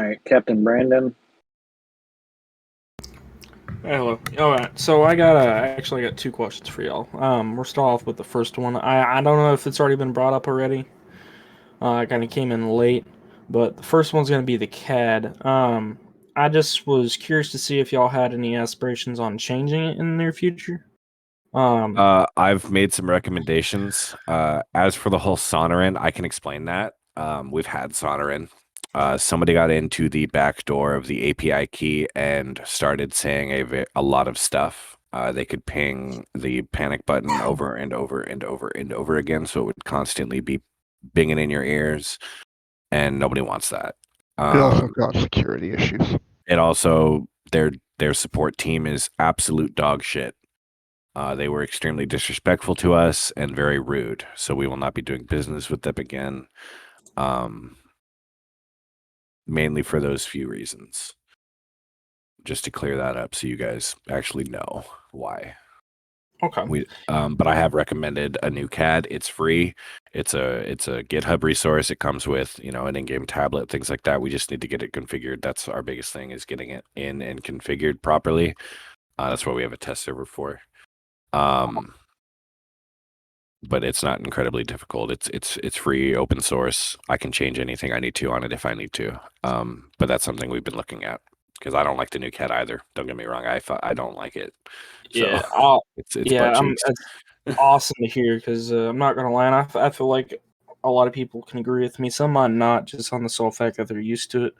right, Captain Brandon. Hello. All right. So I got two questions for y'all. We'll start off with the first one. I don't know if it's already been brought up already. I kind of came in late, but the first one's gonna be the CAD. I just was curious to see if y'all had any aspirations on changing it in the near future. Um, I've made some recommendations. As for the whole Sonoran, I can explain that. We've had Sonoran. Somebody got into the back door of the API key and started saying a lot of stuff. They could ping the panic button over and over and over and over again, so it would constantly be binging in your ears, and nobody wants that. It also got security issues. It also their support team is absolute dog shit. They were extremely disrespectful to us and very rude, so we will not be doing business with them again. Mainly for those few reasons. Just to clear that up, so you guys actually know why. okay. But I have recommended a new CAD. It's free. It's a GitHub resource. It comes with an in-game tablet, things like that. We just need to get it configured. That's our biggest thing, is getting it in and configured properly. That's what we have a test server for. But it's not incredibly difficult. It's free, open source. I can change anything I need to on it if I need to. But that's something we've been looking at, because I don't like the new CAD either. Don't get me wrong. I don't like it. So Yeah. it's yeah. butt cheeks. It's awesome to hear because I'm not gonna lie. And I feel like a lot of people can agree with me. Some might not, just on the sole fact that they're used to it.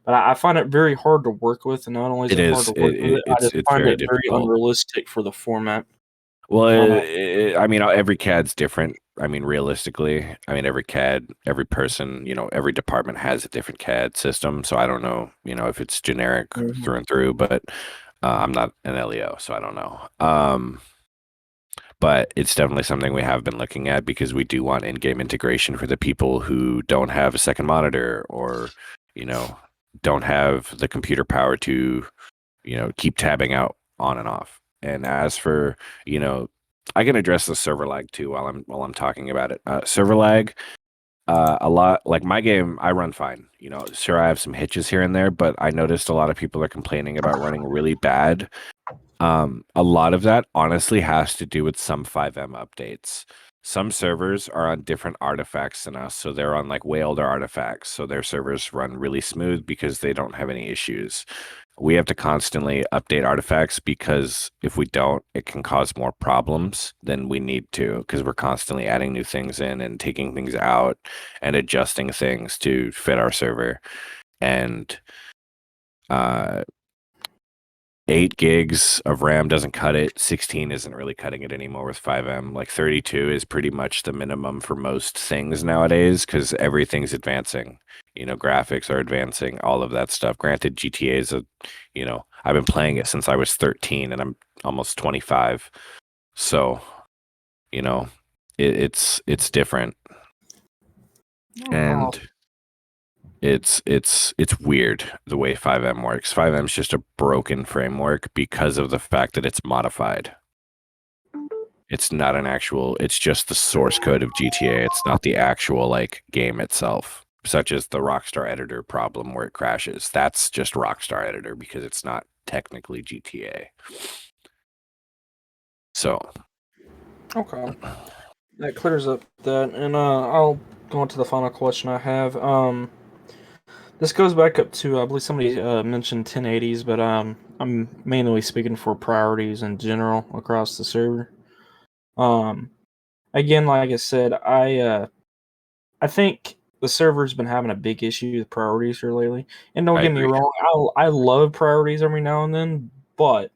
But I find it very hard to work with, and not only is It it hard is. to work with it, I just It's find very it very difficult. unrealistic for the format. Well, I mean, every CAD's different. I mean, realistically, every CAD, every person, every department has a different CAD system. So I don't know, if it's generic through and through, but I'm not an LEO, so I don't know. But it's definitely something we have been looking at, because we do want in-game integration for the people who don't have a second monitor, or, don't have the computer power to, keep tabbing out on and off. And as for, I can address the server lag too while I'm talking about it. Server lag, a lot, like my game, I run fine. Sure, I have some hitches here and there, but I noticed a lot of people are complaining about running really bad. A lot of that honestly has to do with some FiveM updates. Some servers are on different artifacts than us, so they're on like way older artifacts, so their servers run really smooth because they don't have any issues. We have to constantly update artifacts, because if we don't, it can cause more problems than we need to, because we're constantly adding new things in and taking things out and adjusting things to fit our server. And 8 gigs of RAM doesn't cut it. 16 isn't really cutting it anymore with FiveM. Like 32 is pretty much the minimum for most things nowadays, because everything's advancing. Graphics are advancing, all of that stuff. Granted, GTA is I've been playing it since I was 13 and I'm almost 25. So, it's different. And it's weird the way FiveM works. FiveM is just a broken framework because of the fact that it's modified. It's not an actual, it's just the source code of GTA. It's not the actual game itself, such as the Rockstar Editor problem where it crashes. That's just Rockstar Editor because it's not technically GTA. So Okay. That clears up that, and I'll go on to the final question I have. This goes back up to, I believe somebody mentioned 1080s, but I'm mainly speaking for priorities in general across the server. Again, like I said, I think the server's been having a big issue with priorities here lately. And don't I get me agree. wrong, I love priorities every now and then, but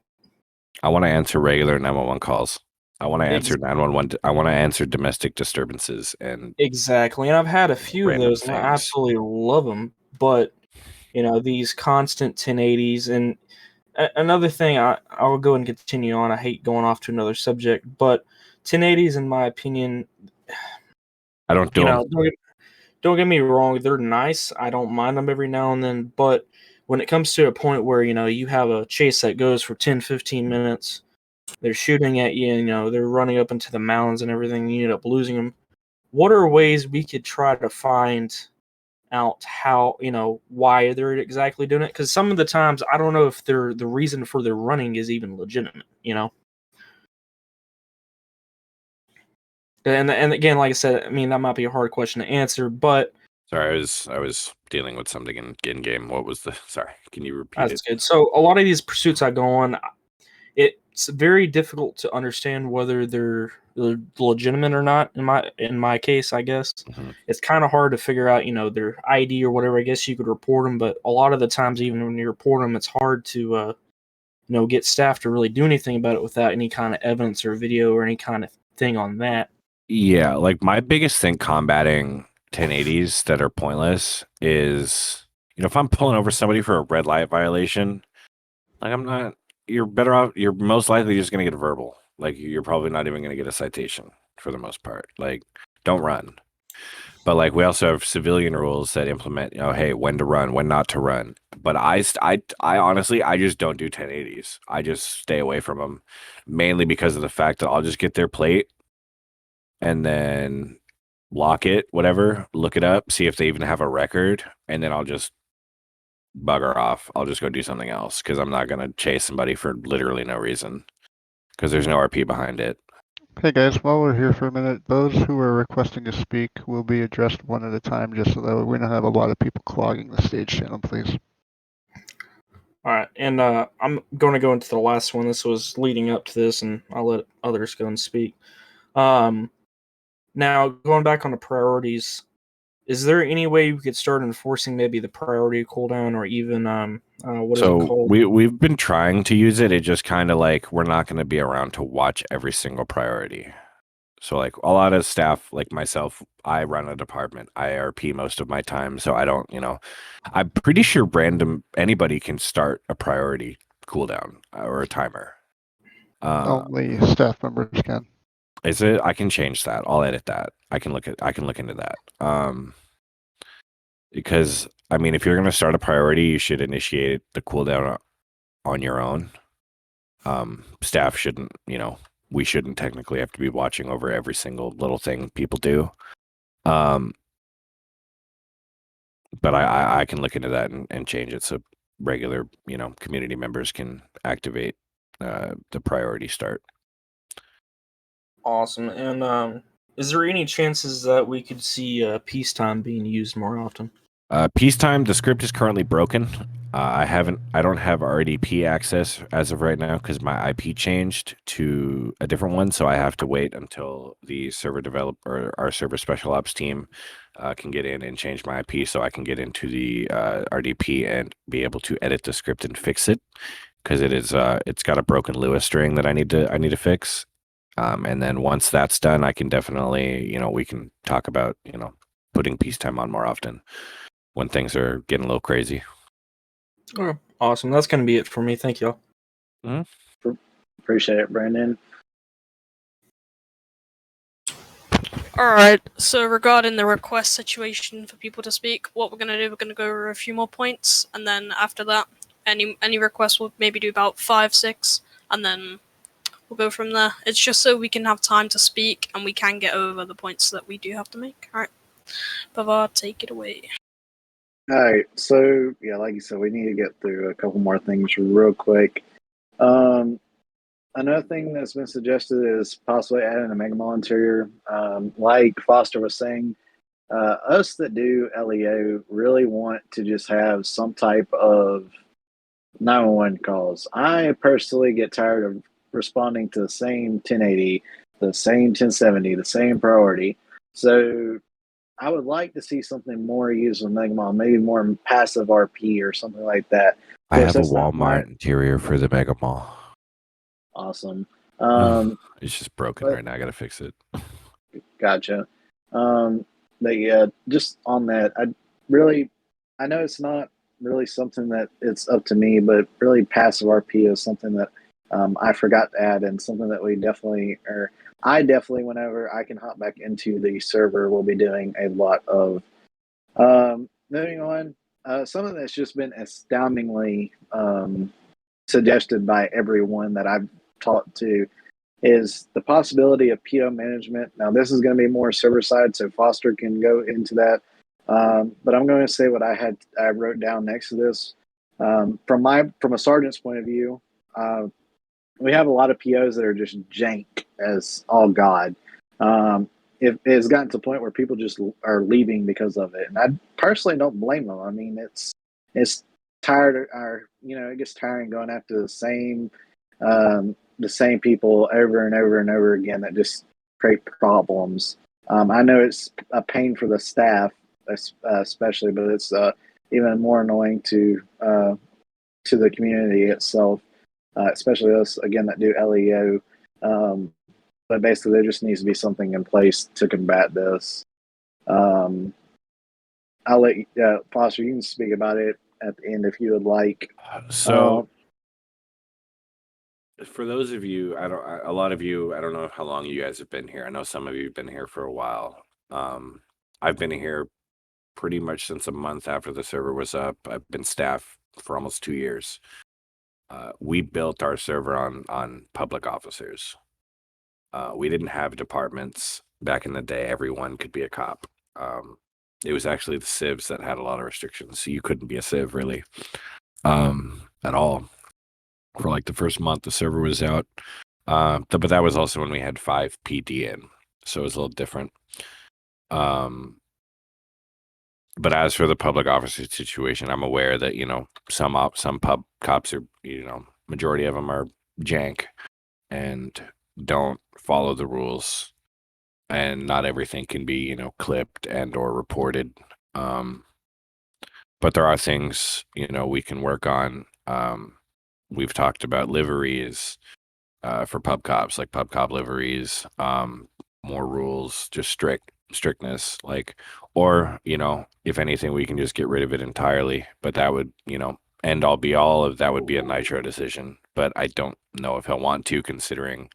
I want to answer regular 911 calls. I want to answer 911. I want to answer domestic disturbances and exactly. And I've had a few of random those, and I things. absolutely love them. But these constant 1080s, and another thing, I'll go and continue on. I hate going off to another subject, but 1080s, in my opinion, I don't do them. Don't get me wrong, they're nice. I don't mind them every now and then, but when it comes to a point where, you have a chase that goes for 10, 15 minutes, they're shooting at you, they're running up into the mountains and everything, you end up losing them. What are ways we could try to find out how, why they're exactly doing it, because some of the times I don't know if the reason for their running is even legitimate. And again, like I said, I mean, that might be a hard question to answer, but Sorry, I was dealing with something in game. What was the? Sorry, can you repeat that's it? good. So a lot of these pursuits I go on, it's very difficult to understand whether they're legitimate or not. In my case, I guess Mhm. it's kind of hard to figure out, their ID or whatever. I guess you could report them, but a lot of the times, even when you report them, it's hard to get staff to really do anything about it without any kind of evidence or video or any kind of thing on that. Yeah, like my biggest thing combating 1080s that are pointless is, if I'm pulling over somebody for a red light violation, like you're better off, you're most likely just going to get a verbal. Like you're probably not even going to get a citation for the most part. Like don't run. But like we also have civilian rules that implement, hey, when to run, when not to run. But I honestly, I just don't do 1080s. I just stay away from them, mainly because of the fact that I'll just get their plate and then lock it, whatever, look it up, see if they even have a record, and then I'll just bugger off. I'll just go do something else because I'm not gonna chase somebody for literally no reason because there's no RP behind it. Hey guys, while we're here for a minute, those who are requesting to speak will be addressed one at a time just so that we don't have a lot of people clogging the stage channel, please. All right, and I'm going to go into the last one. This was leading up to this, and I'll let others go and speak. Now, going back on the priorities, is there any way we could start enforcing maybe the priority cooldown, or even what is it So called? we've been trying to use it. It just kind of like we're not going to be around to watch every single priority. So like a lot of staff, like myself, I run a department. I RP most of my time, so I don't, I'm pretty sure anybody can start a priority cooldown or a timer. Only staff members can. Is it? I can change that. I'll edit that. I can look into that. Because I mean, if you're going to start a priority, you should initiate the cooldown on your own. Staff shouldn't, we shouldn't technically have to be watching over every single little thing people do. But I can look into that and change it so regular, community members can activate the priority start. Awesome. And is there any chances that we could see peacetime being used more often? Peacetime, the script is currently broken. I don't have RDP access as of right now because my IP changed to a different one. So I have to wait until the server developer, our server special ops team, can get in and change my IP so I can get into the RDP and be able to edit the script and fix it because it's got a broken Lewis string that I need to fix. And then once that's done, I can definitely, we can talk about, putting peacetime on more often when things are getting a little crazy. Oh, awesome. That's going to be it for me. Thank you. Appreciate it, Brandon. Alright, so regarding the request situation for people to speak, what we're going to do, we're going to go over a few more points, and then after that, any requests we'll maybe do about 5, 6, and then we'll go from there. It's just so we can have time to speak, and we can get over the points that we do have to make. Alright, Bava, take it away. Alright, so yeah, like you said, we need to get through a couple more things real quick. Another thing that's been suggested is possibly adding a Mega Mall interior. Like Foster was saying, us that do LEO really want to just have some type of 911 calls. I personally get tired of responding to the same 1080, the same 1070, the same priority. So I would like to see something more used with Mega Mall, maybe more passive RP or something like that. I have a Walmart interior for the Mega Mall. Awesome. It's just broken right now. I gotta fix it. Gotcha. But yeah, just on that, I know it's not really something that it's up to me, but really passive RP is something that I forgot to add and something that I definitely, whenever I can hop back into the server, will be doing a lot of. Moving on, something that's just been astoundingly suggested by everyone that I've talked to is the possibility of PO management. Now, this is going to be more server side, so Foster can go into that. But I'm going to say what I wrote down next to this. From a sergeant's point of view, we have a lot of POs that are just jank as all God. It's gotten to the point where people just are leaving because of it, and I personally don't blame them. I mean, it's tired, or it gets tiring going after the same people over and over and over again that just create problems. I know it's a pain for the staff, especially, but it's even more annoying to the community itself, especially us again that do LEO. But basically, there just needs to be something in place to combat this. I'll let Foster. You can speak about it at the end if you would like. So, for those of you, a lot of you, I don't know how long you guys have been here. I know some of you have been here for a while. I've been here pretty much since a month after the server was up. I've been staff for almost 2 years. We built our server on public officers. We didn't have departments back in the day. Everyone could be a cop. It was actually the civs that had a lot of restrictions, so you couldn't be a civ really at all for like the first month the server was out. But that was also when we had FivePD in, so it was a little different. But as for the public officer situation, I'm aware that some pub cops are majority of them are jank and don't follow the rules, and not everything can be clipped and or reported. But there are things we can work on. We've talked about liveries for pub cops, like pub cop liveries, more rules, just strictness, or if anything, we can just get rid of it entirely. But that would end all be all of that would be a Nitro decision. But I don't know if he'll want to, considering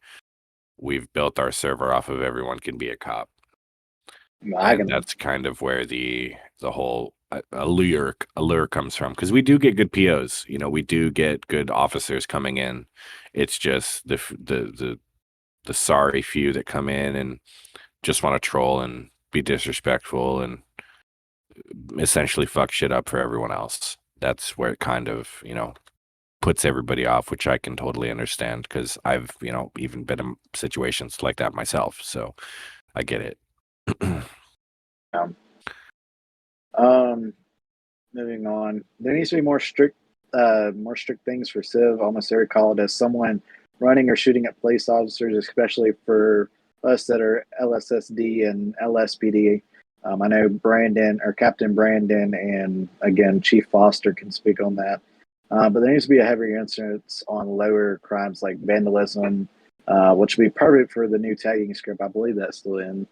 we've built our server off of everyone can be a cop. And that's kind of where the whole allure comes from, because we do get good POs. We do get good officers coming in. It's just the sorry few that come in and just want to troll and be disrespectful and essentially fuck shit up for everyone else. That's where it kind of puts everybody off, which I can totally understand, because I've even been in situations like that myself, so I get it. Moving on, there needs to be more strict things for Civ. Almost every call as someone running or shooting at police officers, especially for us that are LSSD and LSPD. I know Captain Brandon and again Chief Foster can speak on that. But there needs to be a heavier emphasis on lower crimes like vandalism, which would be perfect for the new tagging script. I believe that's still in.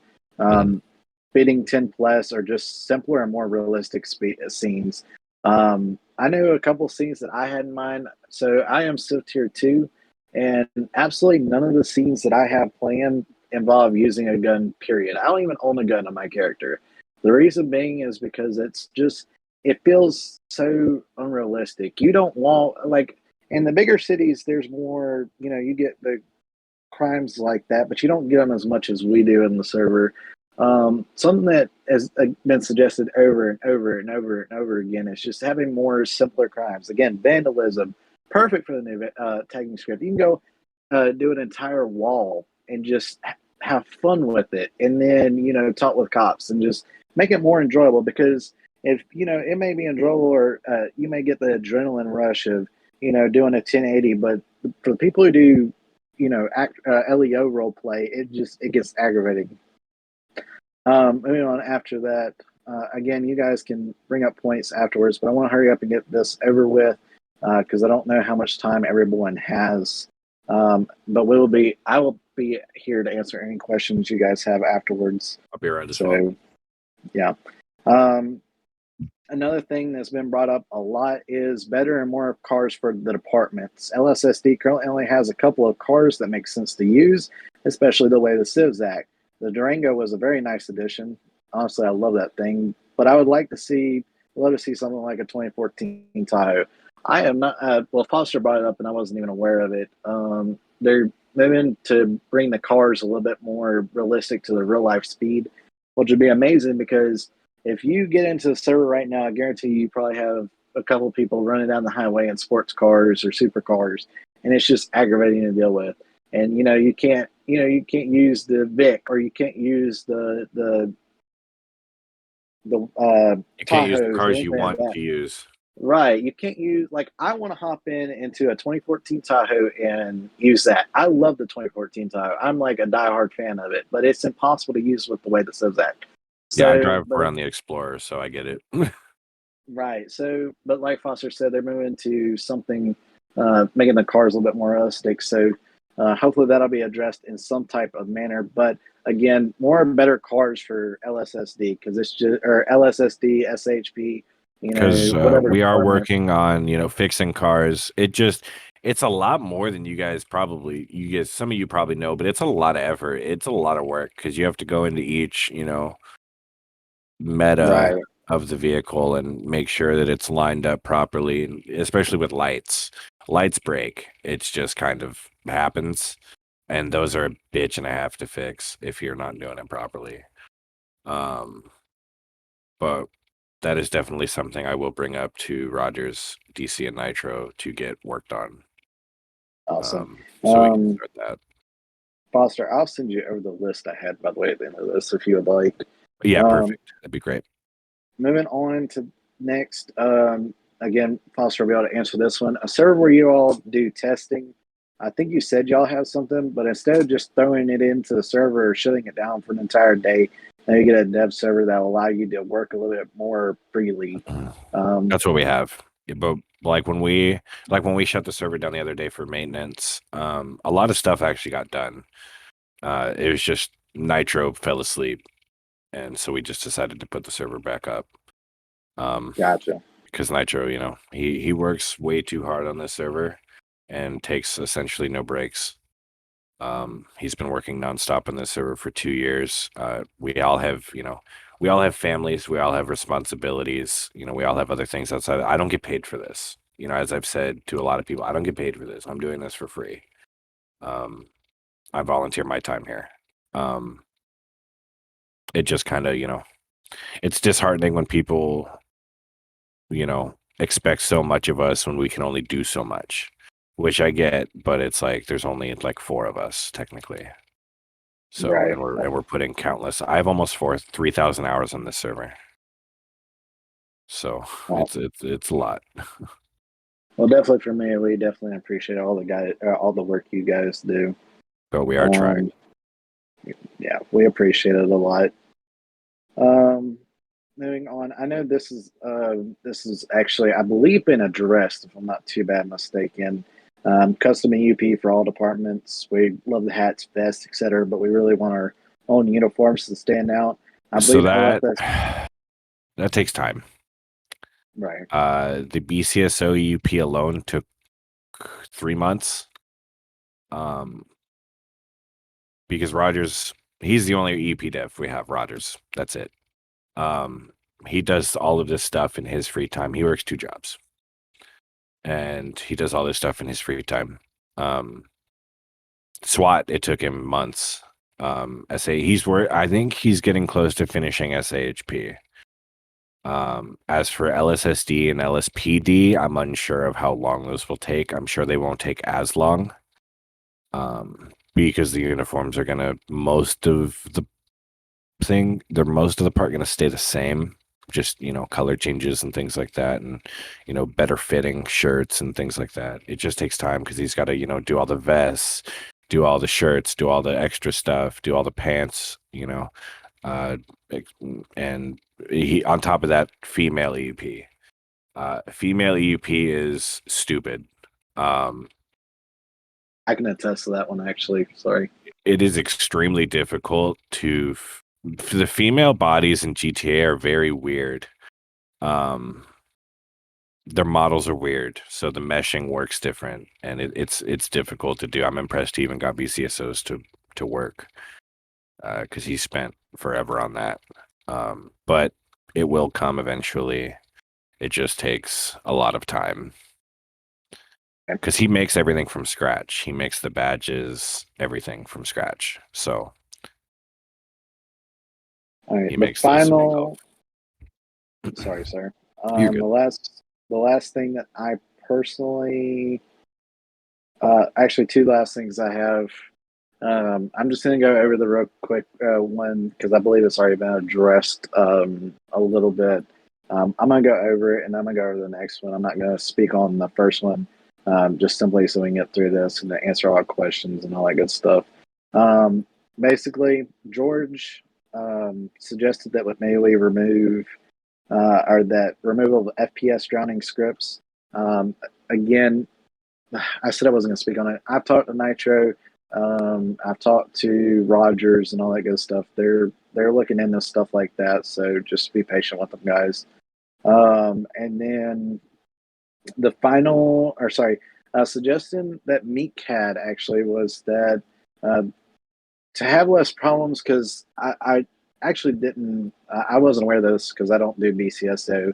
Beating 10 plus or just simpler and more realistic scenes. I know a couple scenes that I had in mind. So I am Civ Tier 2, and absolutely none of the scenes that I have planned involve using a gun, period. I don't even own a gun on my character. The reason being is because it feels so unrealistic. You don't want, in the bigger cities, there's more, you get the crimes like that, but you don't get them as much as we do in the server. Something that has been suggested over and over and over and over again is just having more simpler crimes. Again, vandalism, perfect for the new tagging script. You can go do an entire wall and just have fun with it, and then talk with cops and just make it more enjoyable. Because if it may be enjoyable, or you may get the adrenaline rush of doing a 1080, but for the people who do LEO role play, it gets aggravating. Moving on after that, again, you guys can bring up points afterwards, but I want to hurry up and get this over with because I don't know how much time everyone has. But I will be here to answer any questions you guys have afterwards. I'll be around as well. Yeah. Another thing that's been brought up a lot is better and more cars for the departments. LSSD currently only has a couple of cars that make sense to use, especially the way the Civs act. The Durango was a very nice addition. Honestly, I love that thing. But I would love to see something like a 2014 Tahoe. I am not. Well, Foster brought it up, and I wasn't even aware of it. They're moving to bring the cars a little bit more realistic to the real life speed, which would be amazing because if you get into the server right now, I guarantee you probably have a couple people running down the highway in sports cars or supercars, and it's just aggravating to deal with. And you can't use the Vic, or you can't use the You can't use the Tahoes or cars you anything like want that. to use. Right. You can't use, like, I want to hop into a 2014 Tahoe and use that. I love the 2014 Tahoe. I'm like a diehard fan of it, but it's impossible to use with the way that says that. Yeah, I So, drive but around the Explorer, so I get it. right. So, but like Foster said, they're moving to something, making the cars a little bit more realistic. So, hopefully that'll be addressed in some type of manner. But again, more and better cars for LSSD, because it's just, or LSSD, SHP, Because whatever we are department. working on fixing cars. It's a lot more than you guys some of you probably know, but it's a lot of effort. It's a lot of work because you have to go into each meta Right. of the vehicle and make sure that it's lined up properly, and especially with lights break. It's just kind of happens, and those are a bitch and a half to fix if you're not doing it properly. But that is definitely something I will bring up to Rogers, DC, and Nitro to get worked on. Awesome. So we can start that. Foster, I'll send you over the list I had, by the way, at the end of this, if you would like. Yeah, perfect. That'd be great. Moving on to next, again, Foster will be able to answer this one. A server where you all do testing, I think you said y'all have something, but instead of just throwing it into the server or shutting it down for an entire day, now you get a dev server that will allow you to work a little bit more freely. That's what we have. Yeah, but like when we shut the server down the other day for maintenance, a lot of stuff actually got done. It was just Nitro fell asleep, and so we just decided to put the server back up. Gotcha. Because Nitro, he works way too hard on this server and takes essentially no breaks. He's been working nonstop on this server for 2 years. We all have families. We all have responsibilities. We all have other things outside. I don't get paid for this. As I've said to a lot of people, I don't get paid for this. I'm doing this for free. I volunteer my time here. It just kind of, it's disheartening when people, expect so much of us when we can only do so much, which I get, but it's like there's only like 4 of us technically. So Right. and we're putting countless. I have almost 3,000 hours on this server. So Wow. it's a lot. Well, definitely for me, we definitely appreciate all the work you guys do. But we are trying. Yeah, we appreciate it a lot. Moving on, I know this is actually, I believe, been addressed, if I'm not too bad mistaken. Custom EUP for all departments. We love the hats, vests, etc., but we really want our own uniforms to stand out. I So believe that takes time. Right. The BCSO EUP alone took 3 months. Because Rogers, he's the only EUP dev we have. Rogers, that's it. He does all of this stuff in his free time. He works 2 jobs, and he does all this stuff in his free time. SWAT, it took him months. I think he's getting close to finishing SAHP. As for LSSD and LSPD, I'm unsure of how long those will take. I'm sure they won't take as long. Because the uniforms are gonna most of the part gonna stay the same. Just color changes and things like that, and better fitting shirts and things like that. It just takes time because he's got to do all the vests, do all the shirts, do all the extra stuff, do all the pants, and he, on top of that, female EUP. Female EUP is stupid. I can attest to that one, actually. Sorry. It is extremely difficult to. The female bodies in GTA are very weird. Their models are weird, so the meshing works different, and it's difficult to do. I'm impressed he even got BCSOs to work, because he spent forever on that. But it will come eventually. It just takes a lot of time. Because he makes everything from scratch. He makes the badges, everything from scratch. So All right, he makes this himself. Sorry, sir. You're good. The last thing that I personally, actually, two last things I have. I'm just going to go over the real quick one because I believe it's already been addressed a little bit. I'm going to go over it and I'm going to go over the next one. I'm not going to speak on the first one, just simply so we can get through this and to answer all questions and all that good stuff. Basically, George suggested that with maybe we remove or that removal of FPS drowning scripts. Again, I said I wasn't going to speak on it. I've talked to Nitro. I've talked to Rogers and all that good stuff. They're looking into stuff like that. So just be patient with them, guys. And then the final, or sorry, suggestion that Meek had actually was that to have less problems because I actually didn't. I wasn't aware of this because I don't do BCSO,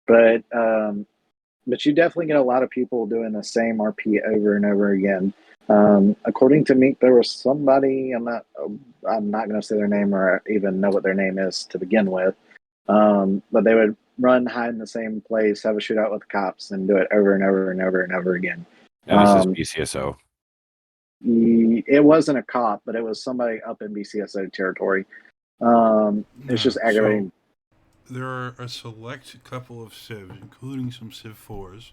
but you definitely get a lot of people doing the same RP over and over again. According to Meek, there was somebody. I'm not going to say their name or even know what their name is to begin with. But they would run, hide in the same place, have a shootout with the cops, and do it over and over and over and over again. And this is BCSO. It wasn't a cop, but it was somebody up in BCSO territory. It's just aggravating. So there are a select couple of civs, including some Civ 4s,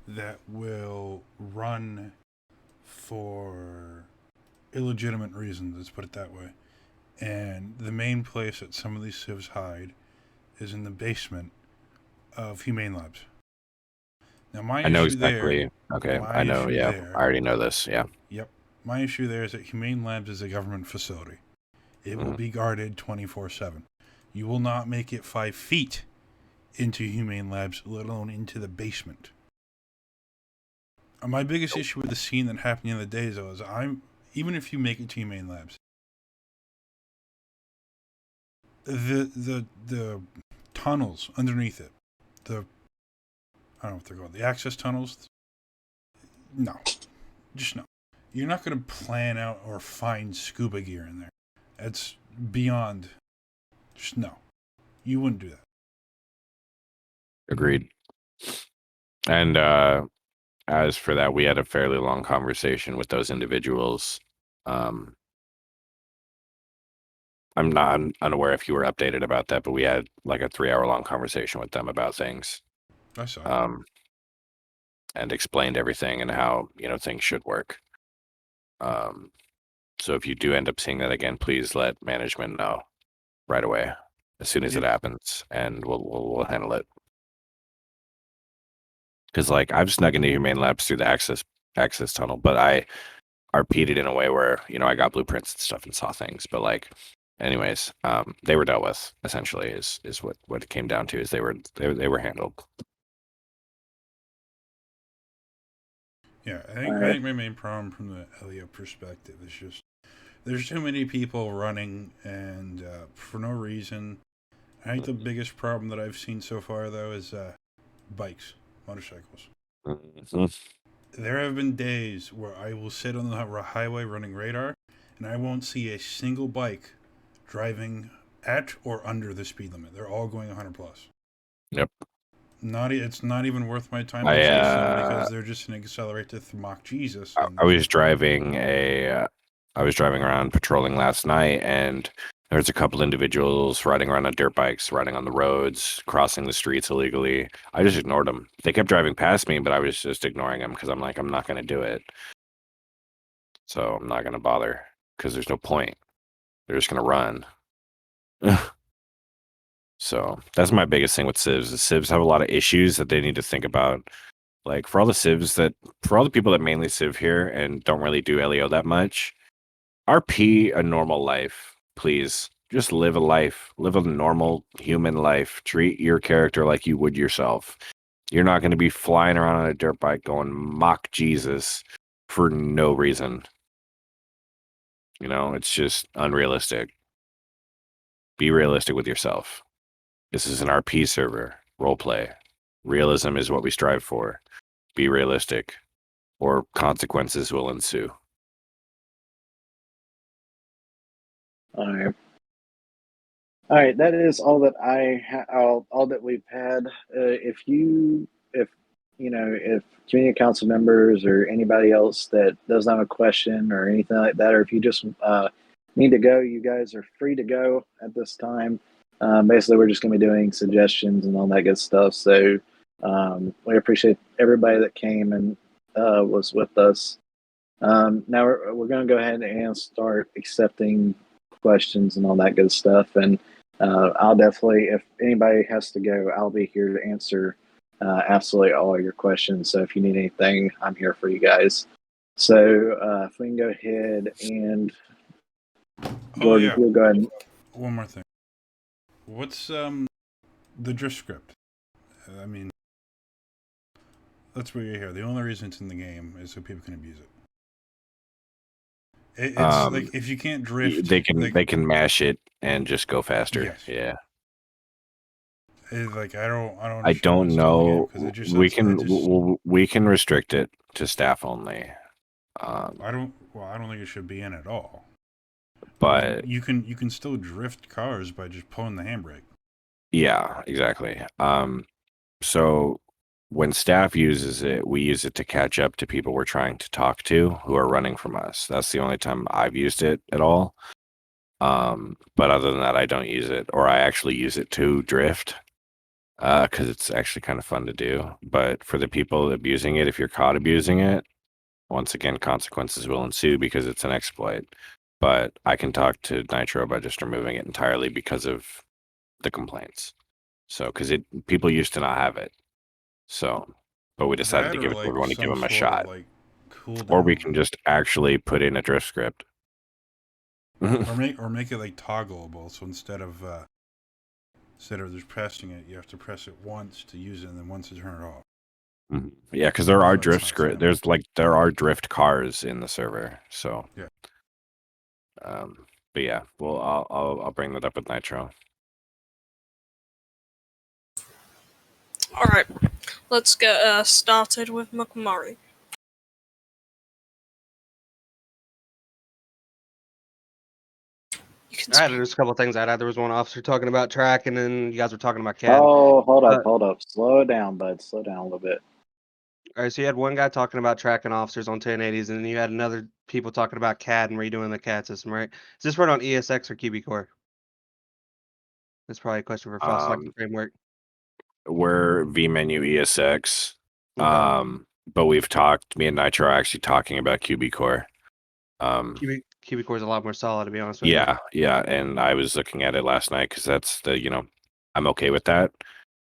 that will run for illegitimate reasons, let's put it that way. And the main place that some of these civs hide is in the basement of Humane Labs. Now, my I know issue exactly. there, Okay, my I know. issue Yeah, there- I already know this. Yeah. Yep. My issue there is that Humane Labs is a government facility. It will be guarded 24/7. You will not make it 5 feet into Humane Labs, let alone into the basement. My biggest issue with the scene that happened the other day though, is even if you make it to Humane Labs, the tunnels underneath it, I don't know what they're called, the access tunnels. No, just no. You're not going to plan out or find scuba gear in there. That's beyond. Just no. You wouldn't do that. Agreed. And as for that, we had a fairly long conversation with those individuals. I'm unaware if you were updated about that, but we had like a 3-hour long conversation with them about things. I saw. And explained everything and how things should work. So if you do end up seeing that again, please let management know right away as soon as it happens, and we'll handle it. Because like I've snuck into Humane Labs through the access tunnel, but I RP'd it in a way where I got blueprints and stuff and saw things. But like, anyways, they were dealt with essentially. Is what it came down to. Is they were handled. Yeah, I think my main problem from the Elio perspective is just there's too many people running and for no reason. I think the biggest problem that I've seen so far though is bikes, motorcycles. Mm-hmm. There have been days where I will sit on the highway running radar and I won't see a single bike driving at or under the speed limit. They're all going 100 plus. Yep. It's not even worth my time to chase them because they're just going to accelerate to mock Jesus. I was driving around patrolling last night, and there was a couple individuals riding around on dirt bikes, riding on the roads, crossing the streets illegally. I just ignored them. They kept driving past me, but I was just ignoring them because I'm like, I'm not going to do it. So I'm not going to bother because there's no point. They're just going to run. So that's my biggest thing with civs. The civs have a lot of issues that they need to think about. Like for all the people that mainly civ here and don't really do LEO that much, RP a normal life, please. Just live a life. Live a normal human life. Treat your character like you would yourself. You're not going to be flying around on a dirt bike going mock Jesus for no reason. It's just unrealistic. Be realistic with yourself. This is an RP server. Roleplay. Realism is what we strive for. Be realistic, or consequences will ensue. All right. All right, that is all that all that we've had. If if community council members or anybody else that doesn't have a question or anything like that, or if you just need to go, you guys are free to go at this time. Basically, we're just going to be doing suggestions and all that good stuff. So we appreciate everybody that came and was with us. Now we're going to go ahead and start accepting questions and all that good stuff. And I'll definitely, if anybody has to go, I'll be here to answer absolutely all your questions. So if you need anything, I'm here for you guys. So if we can go ahead and Gordon, we'll go ahead. One more thing. What's the drift script? I mean, that's where you're here. The only reason it's in the game is so people can abuse it. It's like if you can't drift, they can mash it and just go faster. Yes. Yeah. Like I don't. I don't know. We can restrict it to staff only. I don't think it should be in at all. But I mean, you can still drift cars by just pulling the handbrake. Yeah, exactly. So when staff uses it, we use it to catch up to people we're trying to talk to who are running from us. That's the only time I've used it at all. But other than that, I don't use it, or I actually use it to drift. Because it's actually kind of fun to do. But for the people abusing it, if you're caught abusing it, once again, consequences will ensue because it's an exploit. But I can talk to Nitro about just removing it entirely because of the complaints. So, because people used to not have it. So, but we decided to give it. We want to give them a shot, or we can just actually put in a drift script, or make it like toggleable. So instead of just pressing it, you have to press it once to use it, and then once to turn it off. Mm-hmm. Yeah, because there are drift script. There are drift cars in the server. So yeah. But yeah, well, I'll bring that up with Nitro. All right, let's get started with McMurray. All right, there's a couple of things I'd add. There was one officer talking about track, and then you guys were talking about CAD. Oh, hold up. Slow down, bud. Slow down a little bit. All right, so you had one guy talking about tracking officers on 1080s, and then you had another people talking about CAD and redoing the CAD system, right? Is this run on ESX or QB Core? That's probably a question for select framework. We're vMenu ESX, Okay. but we've talked. Me and Nitro are actually talking about QB Core. QB Core is a lot more solid, to be honest with you. Yeah, and I was looking at it last night because that's I'm okay with that.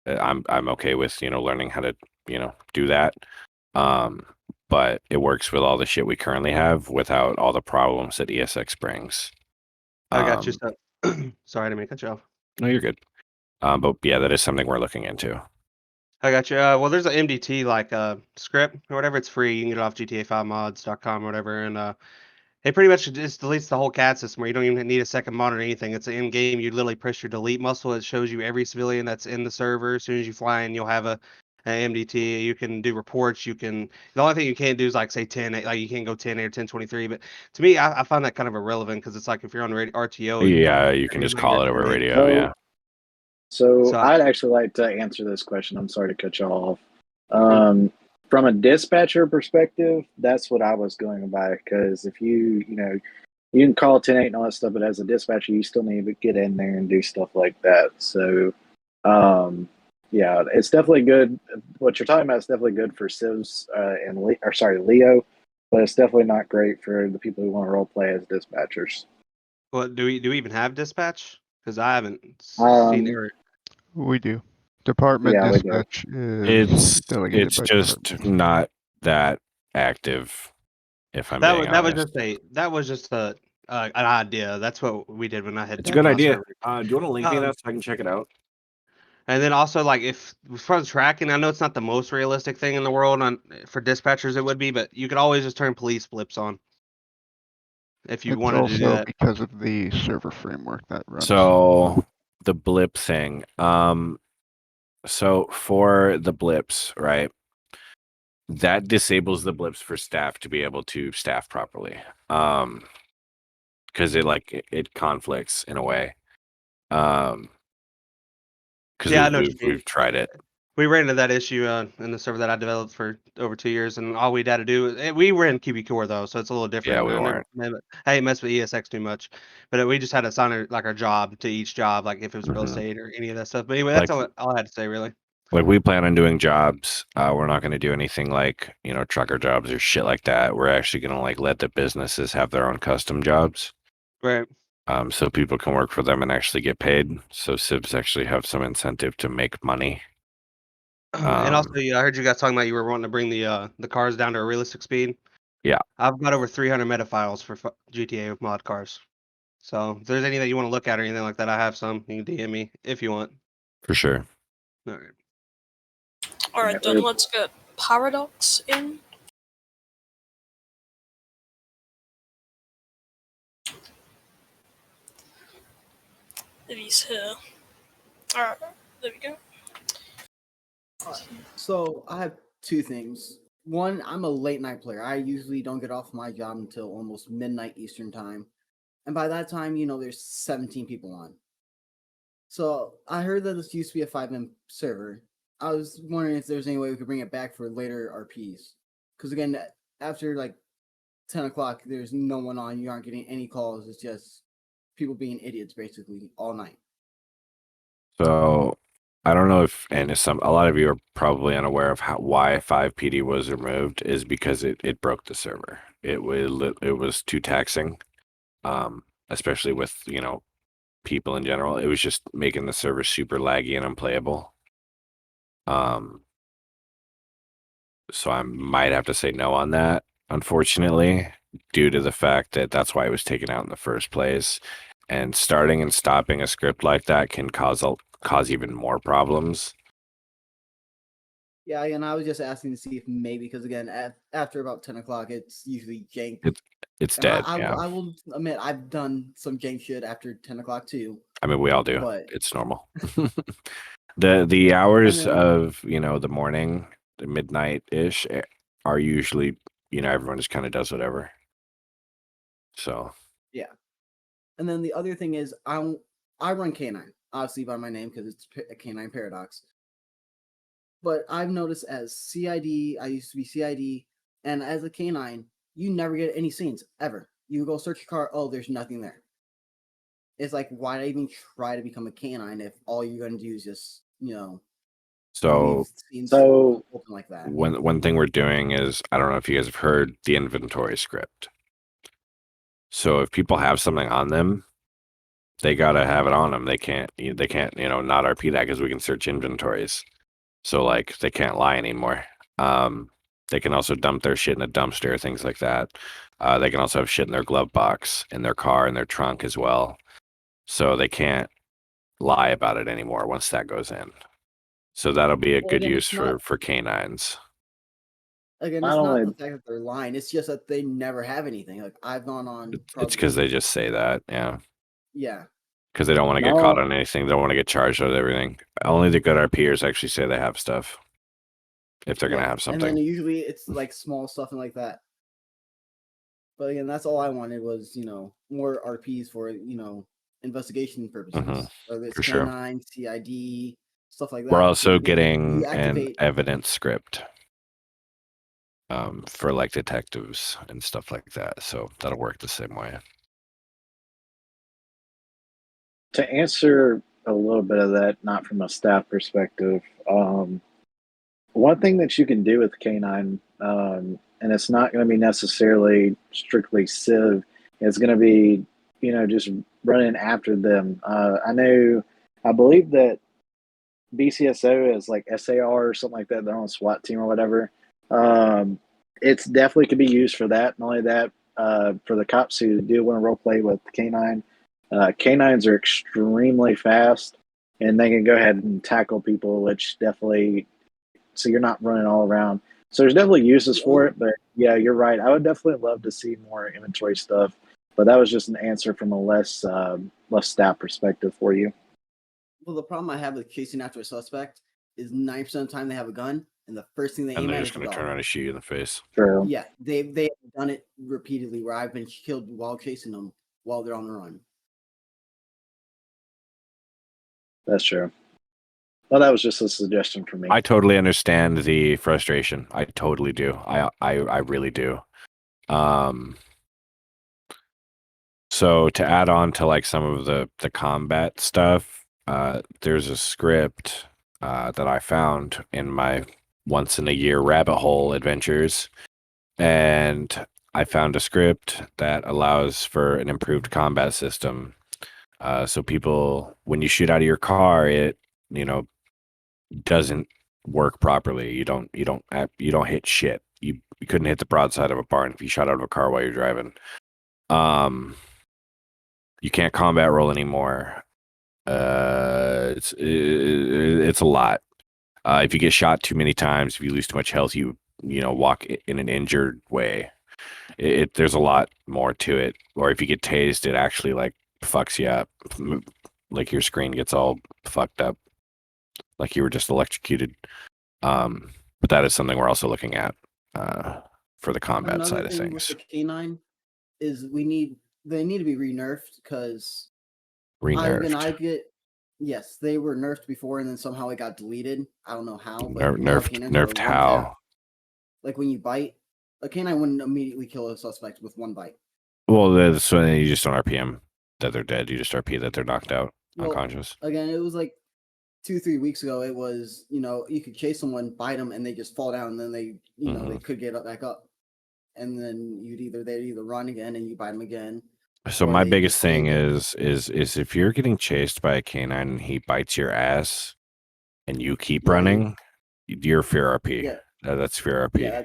I'm okay with learning how to do that. But it works with all the shit we currently have without all the problems that ESX brings. I got you. Sorry, I didn't mean to cut you off. No, you're good. But yeah, that is something we're looking into. I got you. Well, there's an MDT script or whatever. It's free. You can get it off GTA5mods.com or whatever, and it pretty much just deletes the whole CAD system where you don't even need a second monitor or anything. It's in game. You literally press your delete muscle. It shows you every civilian that's in the server. As soon as you fly in, you'll have an MDT. You can do reports. The only thing you can't do is say 10. Like you can't go 10 or 1023. But to me, I find that kind of irrelevant because it's like if you're on RTO. Yeah, you can just call it over radio. Yeah. So I'd actually like to answer this question. I'm sorry to cut you off. From a dispatcher perspective, that's what I was going by, because if you can call 10-8 and all that stuff, but as a dispatcher, you still need to get in there and do stuff like that. So, yeah, it's definitely good. What you're talking about is definitely good for civs and Leo, but it's definitely not great for the people who want to role play as dispatchers. Well, do we even have dispatch? Because I haven't seen it. We do. Department dispatch is delegated it's by just department. not that active. If I'm being honest. That was just an idea. That's what we did when I had. It's a good idea. Do you want to link me that so I can check it out? And then also, if as far as tracking, I know it's not the most realistic thing in the world for dispatchers. It would be, but you could always just turn police blips on if you wanted to do that. Because of the server framework that runs. So the blip thing. So for the blips, right? That disables the blips for staff to be able to staff properly. Because it conflicts in a way. Because Yeah, I know what you mean. we've tried it. We ran into that issue in the server that I developed for over 2 years, and all we'd had to do we were in QB Core though, so it's a little different. Yeah, we weren't. I didn't mess with ESX too much, but we just had to assign our job to each job, like if it was real Mhm. estate or any of that stuff. But anyway, that's Like- all I had to say really. Like we plan on doing jobs. We're not going to do anything like, trucker jobs or shit like that. We're actually going to like let the businesses have their own custom jobs. Right. So people can work for them and actually get paid. So civs actually have some incentive to make money. And also, I heard you guys talking about you were wanting to bring the cars down to a realistic speed. Yeah. I've got over 300 metafiles for GTA mod cars. So if there's any that you want to look at or anything like that, I have some. You can DM me if you want. For sure. All right. All right, then let's get Paradox in. If he's here. All right, there we go. So I have two things. One, I'm a late night player. I usually don't get off my job until almost midnight Eastern time. And by that time, there's 17 people on. So I heard that this used to be a 5M server. I was wondering if there's any way we could bring it back for later RPs. Because again, after like 10 o'clock, there's no one on. You aren't getting any calls. It's just people being idiots basically all night. So I don't know if, and a lot of you are probably unaware of why 5PD was removed is because it broke the server. It was too taxing, especially with, people in general. It was just making the server super laggy and unplayable. So I might have to say no on that, unfortunately, due to the fact that that's why it was taken out in the first place. And starting and stopping a script like that can cause even more problems. Yeah, and I was just asking to see if maybe, because again, after about 10 o'clock, it's usually jank. It's And dead. I Yeah. will admit, I've done some jank shit after 10 o'clock too. I mean, we all do. But It's normal. The hours then- of, the morning, the midnight ish are usually, everyone just kind of does whatever. So yeah. And then the other thing is, I run K9, obviously by my name because it's a K9 Paradox. But I've noticed as CID, I used to be CID, and as a K9, you never get any scenes ever. You go search your car, oh, there's nothing there. It's like, why even try to become a K9 if all you're gonna do is just, so leave scenes So open like that? one thing we're doing is, I don't know if you guys have heard the inventory script. So if people have something on them, they gotta have it on them. They can't not RP that because we can search inventories. So like they can't lie anymore. They can also dump their shit in a dumpster, things like that. They can also have shit in their glove box, in their car, in their trunk as well. So they can't lie about it anymore once that goes in. So that'll be a Well, good again, use it's not- for canines. Again, Not it's not only- the fact that they're lying. It's just that they never have anything. Like I've gone on. It's because they just say that, yeah. Yeah. Because they don't want to get No. caught on anything. They don't want to get charged with everything. Only the good RPers actually say they have stuff. If they're gonna have And then something. usually it's like small stuff and like that. But again, that's all I wanted was, more RPs for, investigation purposes. Mhm, Whether it's for sure. K9, CID, stuff like that. We're also because, again, getting you an activate- evidence script for like detectives and stuff like that. So that'll work the same way. To answer a little bit of that, not from a staff perspective, one thing that you can do with K9, and it's not going to be necessarily strictly Civ, it's going to be, just running after them. I believe that BCSO is like SAR or something like that. They're on a SWAT team or whatever. It's definitely could be used for that. Not only that, for the cops who do want to role play with K9, K9s are extremely fast and they can go ahead and tackle people, which definitely, so you're not running all around. So there's definitely uses for it, but yeah, you're right. I would definitely love to see more inventory stuff, but that was just an answer from a less staff perspective for you. Well, the problem I have with chasing after a suspect is 90% of the time they have a gun, and the first thing they And aim they're at just is the gonna turn dog. around and shoot you in the face. True. Yeah, they've done it repeatedly where I've been killed while chasing them while they're on the run. That's true. Well, that was just a suggestion for me. I totally understand the frustration. I totally do. I really do. So to add on to like some of the combat stuff, there's a script that I found in my once in a year rabbit hole adventures, and I found a script that allows for an improved combat system. So people, when you shoot out of your car, it doesn't work properly. You don't hit shit. You couldn't hit the broadside of a barn if you shot out of a car while you're driving. You can't combat roll anymore. It's a lot. If you get shot too many times, if you lose too much health, you walk in an injured way. There's a lot more to it. Or if you get tased, it actually like fucks you up. Like your screen gets all fucked up, like you were just electrocuted. But that is something we're also looking at for the combat Another side of thing with things. the canine is they need to be re-nerfed because yes, they were nerfed before and then somehow it got deleted. I don't know how, but now canines are Nerfed one how? tap. Like when you bite, a canine wouldn't immediately kill a suspect with one bite. Well, so then you just don't RPM that they're dead. You just RP that they're knocked out, unconscious. Again, it was like 2-3 weeks ago. It was, you could chase someone, bite them, and they just fall down, and then they, they could get back up, and then they'd either run again and you bite them again. So or my they biggest just stay thing dead. is if you're getting chased by a canine and he bites your ass and you keep Yeah, running, you're fear RP. Yeah. That's fear RP. Yeah,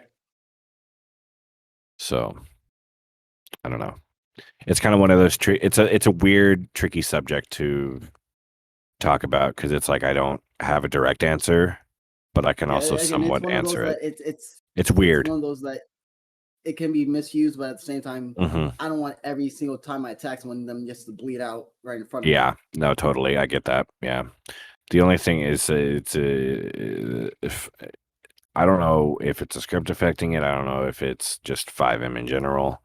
So I don't know. It's kind of one of those it's a weird, tricky subject to talk about because it's like I don't have a direct answer, but I can also again, somewhat it's one of those answer it. that It's weird. It's one of those that it can be misused, but at the same time, Mhm. I don't want every single time I attack someone them just to bleed out right in front of me. Yeah, no, totally. I get that. Yeah. The only thing is, if I don't know if it's a script affecting it. I don't know if it's just 5M in general.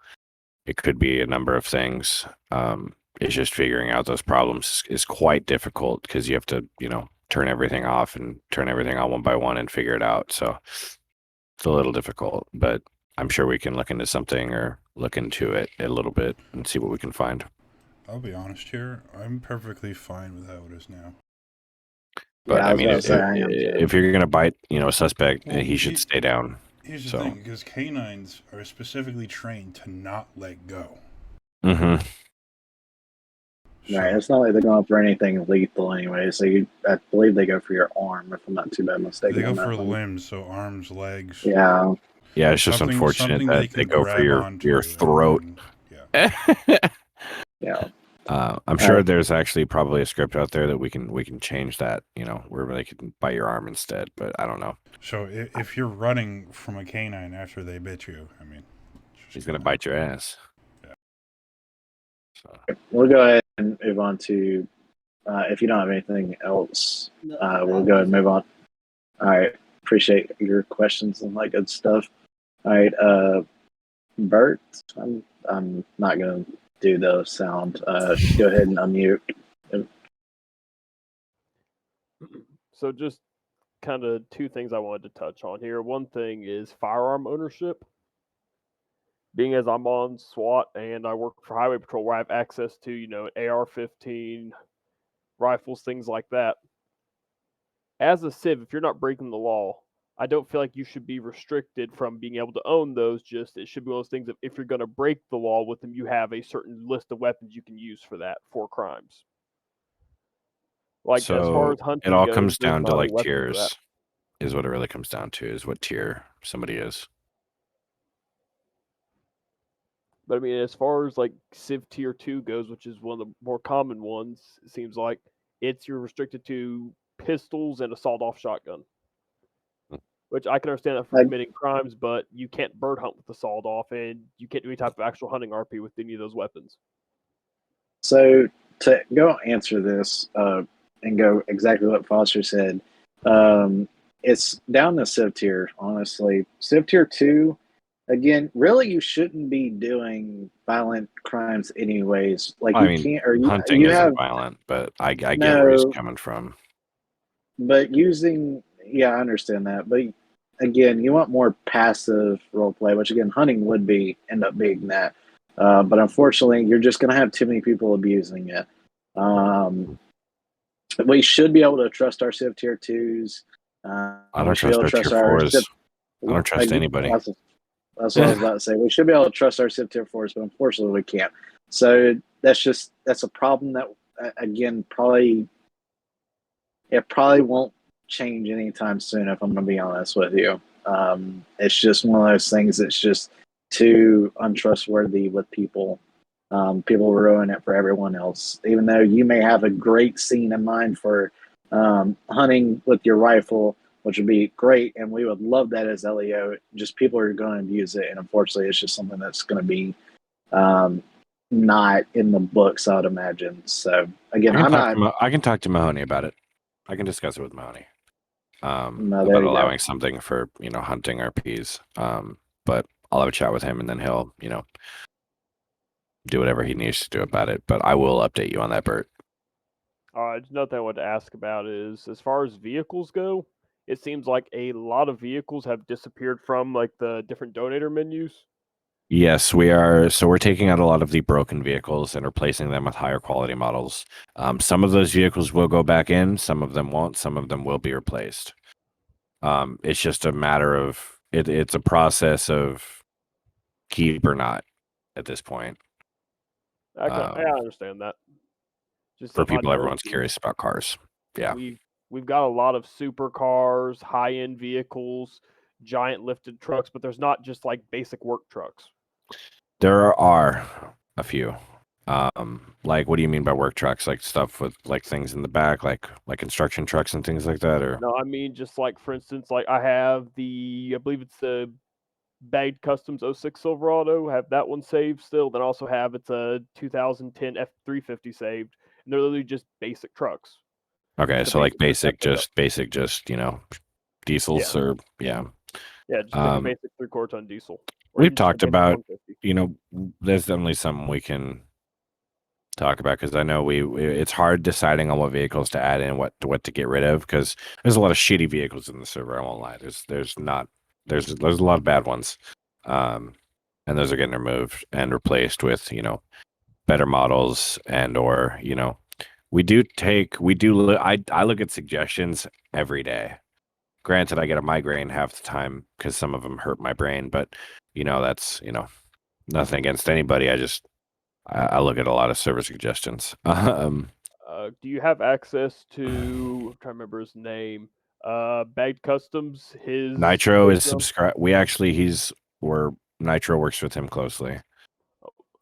It could be a number of things. It's just figuring out those problems is quite difficult because you have to, turn everything off and turn everything on one by one and figure it out. So it's a little difficult, but I'm sure we can look into something or look into it a little bit and see what we can find. I'll be honest here. I'm perfectly fine with how it is now. But Yeah, I mean, was about to say I am too. if you're gonna bite, a suspect, Well, he should stay down. Here's the So. thing, because canines are specifically trained to not let go. Mm-hmm. So, Right, it's not like they're going for anything lethal anyway. So I believe they go for your arm, if I'm not too bad mistaken. they go on that for one. limbs, so arms, legs. Yeah, Yeah, it's just Something unfortunate that they could go for grab your onto throat. and then- yeah. I'm sure there's actually probably a script out there that we can change that, where they can bite your arm instead. But I don't know. So if you're running from a canine after they bit you, I mean, He's gonna bite your ass. Yeah. So. We'll go ahead and move on to, if you don't have anything else, we'll go ahead and move on. All right. Appreciate your questions and that good stuff. All right. Bert, I'm not going to do the sound. Go ahead and unmute. So just kind of two things I wanted to touch on here. One thing is firearm ownership. Being as I'm on SWAT and I work for Highway Patrol where I have access to, AR-15, rifles, things like that. As a civ, if you're not breaking the law, I don't feel like you should be restricted from being able to own those. Just it should be one of those things that if you're going to break the law with them, you have a certain list of weapons you can use for that, for crimes. Like So as far as hunting it all goes, comes there's down not to a like weapon for tiers, that. is what it really comes down to, is what tier somebody is. But I mean, as far as like Civ Tier 2 goes, which is one of the more common ones, it seems like you're restricted to pistols and a sawed-off shotgun. Which I can understand that for committing crimes, but you can't bird hunt with the sawed-off, and you can't do any type of actual hunting RP with any of those weapons. So to go answer this and go exactly what Foster said, it's down to Civ Tier, honestly. Civ Tier 2 again, really, you shouldn't be doing violent crimes anyways. Like I you mean, can't, or hunting you isn't have violent, but I get where he's no. coming from. But using, yeah, I understand that. But again, you want more passive role play, which again, hunting would be end up being that. But unfortunately, you're just going to have too many people abusing it. We should be able to trust our Civ Tier 2s. I We don't should be able trust to our trust tier our fours. Civ. I don't trust anybody. That's what I was about to say. We should be able to trust our Civ Tier 4s, but unfortunately, we can't. So that's a problem that, again, it probably won't change anytime soon, if I'm going to be honest with you. It's just one of those things that's just too untrustworthy with people. People ruin it for everyone else. Even though you may have a great scene in mind for hunting with your rifle, which would be great, and we would love that as LEO, just people are going to abuse it, and unfortunately, it's just something that's going to be not in the books, I'd imagine. So, again, I can talk to Mahoney about it. I can discuss it with Mahoney No, there about you go. allowing something for hunting RPs. But I'll have a chat with him, and then he'll do whatever he needs to do about it. But I will update you on that, Bert. Just another thing I wanted to ask about is, as far as vehicles go, it seems like a lot of vehicles have disappeared from like the different donator menus. Yes, we are. So we're taking out a lot of the broken vehicles and replacing them with higher quality models. Some of those vehicles will go back in, some of them won't, some of them will be replaced. It's just a matter of it's a process of keep or not at this point. I understand that. Just For if I people, everyone's noticed, curious about cars. Yeah. We've got a lot of supercars, high-end vehicles, giant lifted trucks, but there's not just like basic work trucks. There are a few. Like what do you mean by work trucks? Like stuff with like things in the back, like construction trucks and things like that, or No, I mean just like for instance, like I have I believe it's the Bagged Customs '06 Silverado. Have that one saved still. Then also have it's a 2010 F350 saved, and they're literally just basic trucks. okay, Just a so like basic basic, diesels Yeah. or yeah. Yeah, just like a basic 3/4 ton diesel. Or We've even just a talked basic about 150. there's definitely some we can talk about because I know it's hard deciding on what vehicles to add in, what to get rid of because there's a lot of shitty vehicles in the server. I won't lie. There's a lot of bad ones, and those are getting removed and replaced with better models and or I look at suggestions every day. Granted, I get a migraine half the time because some of them hurt my brain, but that's nothing against anybody. I look at a lot of server suggestions. Do you have access to? I'm trying to remember his name. Bagged Customs. His Nitro is system? subscribed. Where Nitro works with him closely.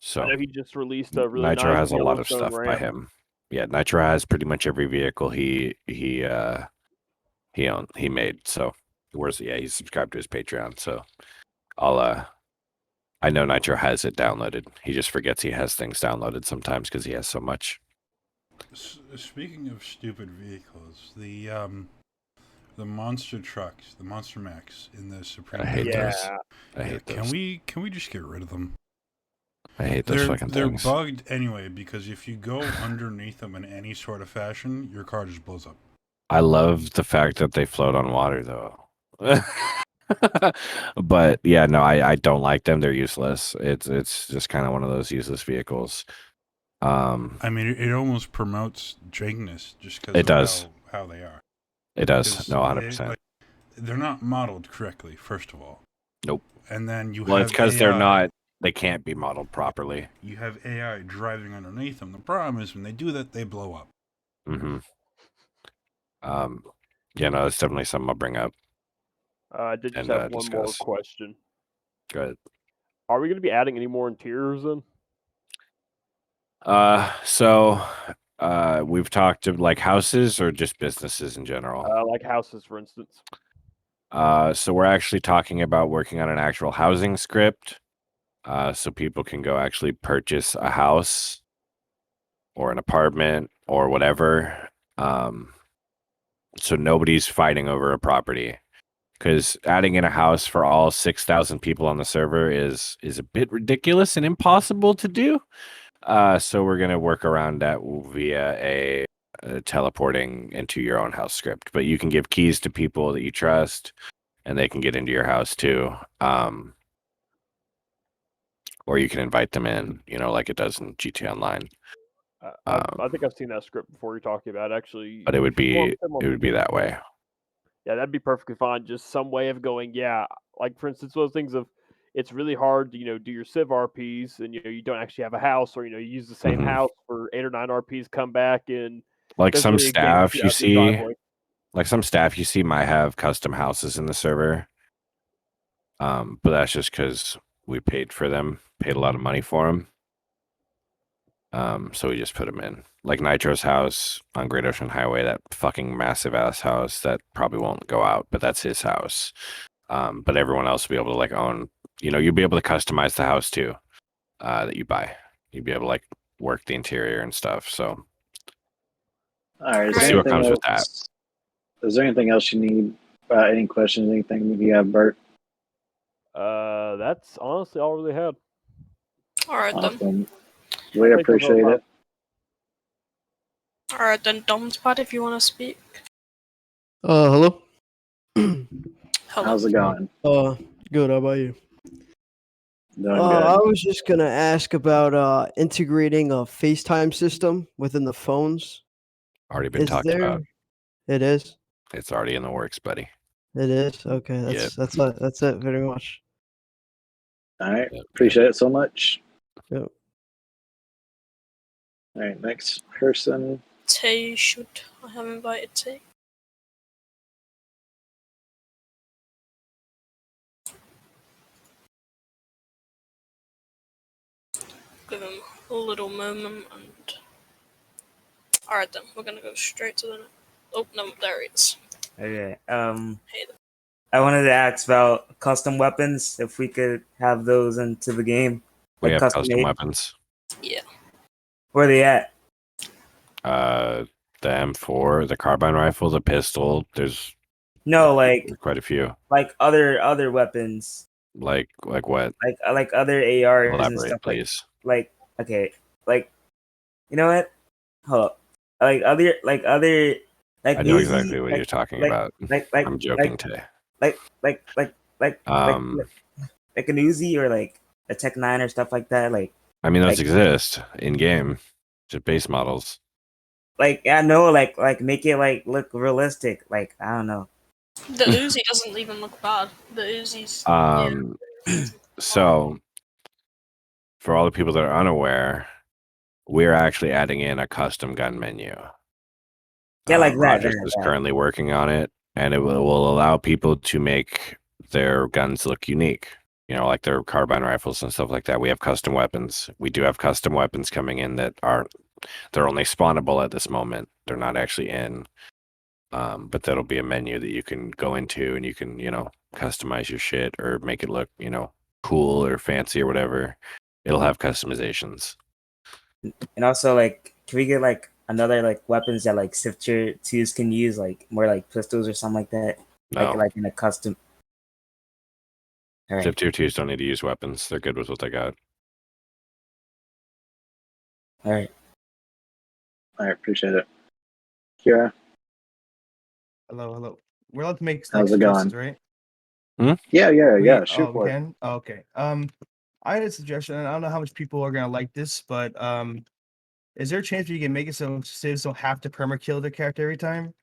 So I know he just released a really Nitro nice has a lot of Yellowstone stuff by ramp. him. Yeah, Nitro has pretty much every vehicle he made. So he's subscribed to his Patreon. So I know Nitro has it downloaded. He just forgets he has things downloaded sometimes because he has so much. Speaking of stupid vehicles, the monster trucks, the monster mechs in the Supreme. I hate those. I hate those. Can we just get rid of them? I hate those fucking things. They're bugged anyway because if you go underneath them in any sort of fashion, your car just blows up. I love the fact that they float on water though. But yeah, no, I don't like them. They're useless. It's just kind of one of those useless vehicles. I mean, it almost promotes jankiness just because it does how they are. It does. No, 100%. They're not modeled correctly, first of all. Nope. And then well, it's because they're not. They can't be modeled properly. You have AI driving underneath them. The problem is when they do that, they blow up. Mm-hmm. Yeah, no, that's definitely something I'll bring up. I did just have one more question. Go ahead. Are we going to be adding any more interiors then? We've talked to like houses or just businesses in general. Like houses, for instance. So we're actually talking about working on an actual housing script, so people can go actually purchase a house or an apartment or whatever. So nobody's fighting over a property. because adding in a house for all 6,000 people on the server is a bit ridiculous and impossible to do. So we're gonna work around that via a teleporting into your own house script. But you can give keys to people that you trust, and they can get into your house too. Or you can invite them in, like it does in GTA Online. I think I've seen that script before you're talking about. Actually, But it would be that way. Yeah, that'd be perfectly fine. Just some way of going, yeah. Like for instance, those things of it's really hard to, do your Civ RPs and you don't actually have a house, or you use the same house for 8 or 9 RPs, come back and Like there's some really a game staff shoot you out your see, driveway. might have custom houses in the server. But that's just because we paid a lot of money for them. So we just put them in. Like Nitro's house on Great Ocean Highway, that fucking massive ass house that probably won't go out, but that's his house. But everyone else will be able to like own, you'll be able to customize the house too, that you buy. You'll be able to like work the interior and stuff. So All right. Is we'll there see what anything comes with else? that. Is there anything else you need? Any questions? Anything you have, Bert? That's honestly all I really had. All right then. Awesome. We appreciate it. All right then, Domspad, if you want to speak. Hello. Hello. How's it going? Good. How about you? Doing I good. was just gonna ask about integrating a FaceTime system within the phones. Already been talked about. It is. It's already in the works, buddy. It is. Okay. Yep. That's it. Very much. All right. Yep. Appreciate it so much. Yep. All right. Next person. Tay should. I have invited Tay. Give him a little moment and. Alright then, we're gonna go straight to the. Oh no, there he is. Okay. Hey there. I wanted to ask about custom weapons. If we could have those into the game, We like have custom made. weapons. Yeah. Where are they at? The M4, the carbine rifle, the pistol. There's No, like quite a few. other weapons. Like what? Like other ARs and Elaborate, stuff. please. Like okay, like you know what? Hold up. Like other like I know Uzi, exactly what you're talking about. I'm joking, Tay. like an Uzi or like a Tech 9 or stuff like that. Like I mean, those like- exist in game, just base models. like I know like make it like look realistic. Like I don't know. The Uzi doesn't even look bad. The Uzi's. So for all the people that are unaware, we're actually adding in a custom gun menu. Yeah, like that. Rogers is currently working on it, and it will allow people to make their guns look unique. Like their carbine rifles and stuff like that. We have custom weapons. We do have custom weapons coming in that they're only spawnable at this moment. They're not actually in. But that'll be a menu that you can go into and you can, customize your shit or make it look, cool or fancy or whatever. It'll have customizations. And also, like, can we get like another like weapons that like Civ Tier 2s can use, like more like pistols or something like that? No. Like in a custom. All right. Civ Tier 2s don't need to use weapons. They're good with what they got. All right. All right. Appreciate it. Kira, Hello. We're allowed to make how's it suggestions, going? right? Yeah. Shoot we for it. can? Oh, okay. I had a suggestion, and I don't know how much people are gonna like this, but is there a chance you can make it so civs don't have to perma kill their character every time?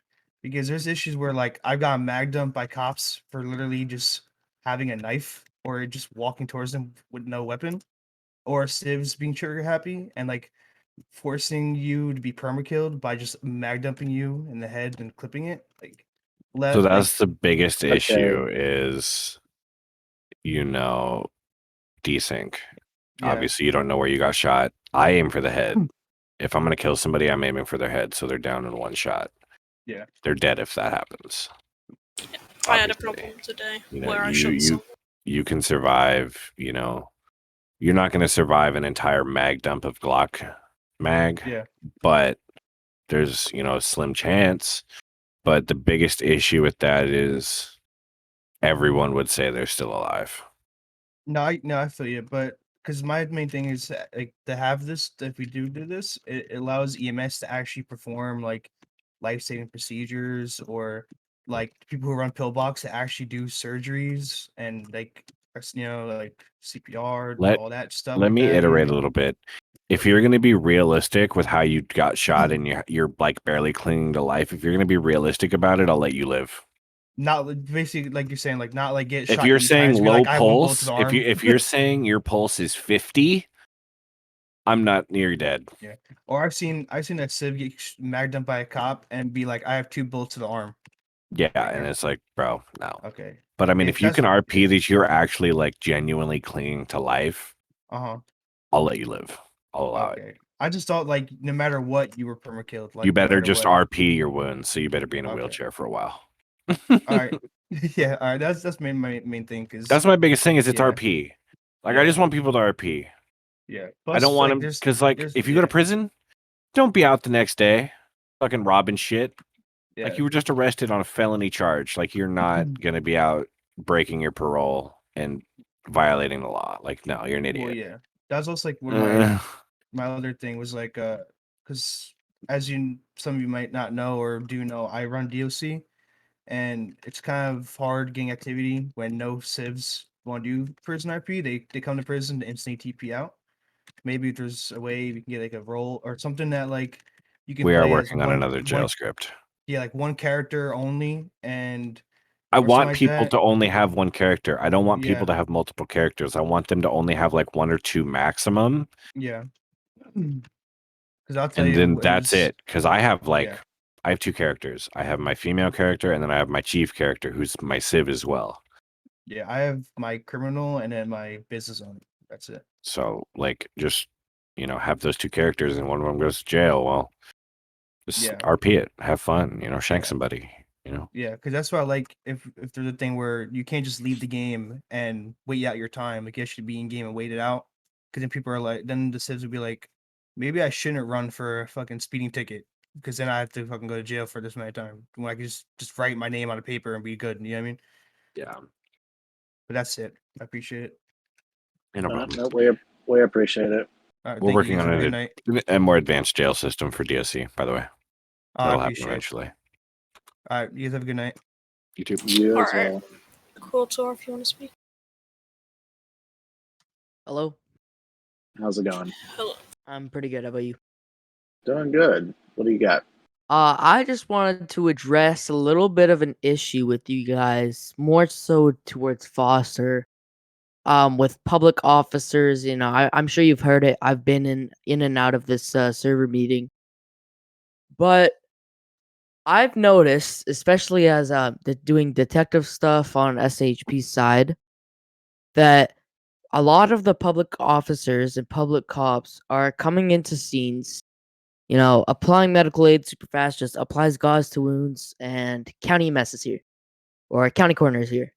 Because there's issues where like I've gotten mag dumped by cops for literally just having a knife or just walking towards them with no weapon, or civs being trigger happy and like forcing you to be perma killed by just mag dumping you in the head and clipping it. Like, So that's the biggest Okay. issue is, desync. Yeah. Obviously, you don't know where you got shot. I aim for the head. If I'm going to kill somebody, I'm aiming for their head, so they're down in one shot. Yeah. They're dead if that happens. I had a Obviously, problem today you know, where I you- shot you- someone. You can survive, you're not going to survive an entire mag dump of Glock mag, Yeah. but there's, a slim chance. But the biggest issue with that is everyone would say they're still alive. No, I feel you, but because my main thing is like to have this, if we do this, it allows EMS to actually perform like life-saving procedures, or like people who run pillbox to actually do surgeries and like like CPR, Let all that stuff let like me that. iterate a little bit. If you're going to be realistic with how you got shot and you're like barely clinging to life, if you're going to be realistic about it, I'll let you live. Not basically like you're saying, like not like get If shot you're 80 saying times, be low like I have one bullet to pulse, the arm. if you're saying your pulse is 50, I'm not near dead. Yeah. Or I've seen a civ get magged up by a cop and be like, I have 2 bullets to the arm. Yeah, Right and here. it's like, bro, no. Okay. But I mean, if you that's can RP that you're actually like genuinely clinging to life, Uh-huh. I'll let you live. I'll allow it. Okay. I just thought like no matter what you were perma killed. Like You no better matter just what. RP your wounds, so you better be in a Okay. wheelchair for a while. All right. Yeah, all right. That's my main thing, because That's my biggest thing is it's yeah. RP. Like Yeah. I just want people to RP. Yeah. I Plus, don't want like, them because like if you go to prison, don't be out the next day, fucking robbing shit. Yeah. Like you were just arrested on a felony charge. Like you're not gonna be out breaking your parole and violating the law. Like no, you're an idiot. Well, yeah. That's also like one of my other thing was like because as some of you might not know or do know, I run DOC, and it's kind of hard getting activity when no civs want to do prison RP. They come to prison to instantly TP out. Maybe if there's a way we can get like a role or something that like you can We are play as working on another jail script. Yeah, like one character only, and I or something want like people that. to only have one character. I don't want people Yeah. to have multiple characters. I want them to only have like 1 or 2 maximum. Yeah. Because I'll tell And you, then it that's was it. Because I have like yeah. I have 2 characters. I have my female character and then I have my chief character who's my civ as well. Yeah, I have my criminal and then my business owner. That's it. So like just have those 2 characters and one of them goes to jail. Well, just Yeah. RP it, have fun, shank Yeah. somebody, Yeah, because that's why I like if there's a thing where you can't just leave the game and wait out your time. Like you should be in game and wait it out. Because then people are like, then the civs would be like, maybe I shouldn't run for a fucking speeding ticket because then I have to fucking go to jail for this amount of time. When I can just write my name on a paper and be good. You know what I mean? Yeah. But that's it. I appreciate it. No problem. No, we appreciate it. All right, We're thank you working guys. on Have a good night. a more advanced jail system for DOC, by the way. I That'll happen appreciate it. eventually. All right, you guys have a good night. You too. You as Alright. well. Cool, Tor, if you want to speak. Hello. How's it going? Hello. I'm pretty good. How about you? Doing good. What do you got? I just wanted to address a little bit of an issue with you guys, more so towards Foster. With public officers, I'm sure you've heard it. I've been in and out of this server meeting, but I've noticed, especially as doing detective stuff on SHP's side, that a lot of the public officers and public cops are coming into scenes, applying medical aid super fast, just applies gauze to wounds, and county EMS is here, or county coroner is here.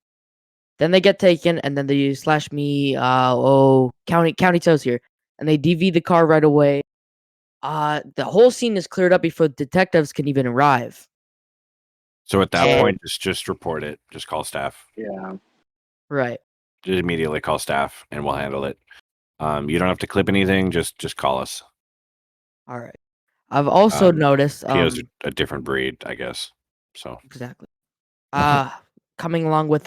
Then they get taken, and then they slash me, county tows here, and they DV the car right away. The whole scene is cleared up before detectives can even arrive. So at that And- point, just report it. Just call staff. Yeah. Right. Just immediately call staff, and we'll handle it. You don't have to clip anything. Just call us. All right. I've also noticed PO's a different breed, I guess. So exactly. Coming along with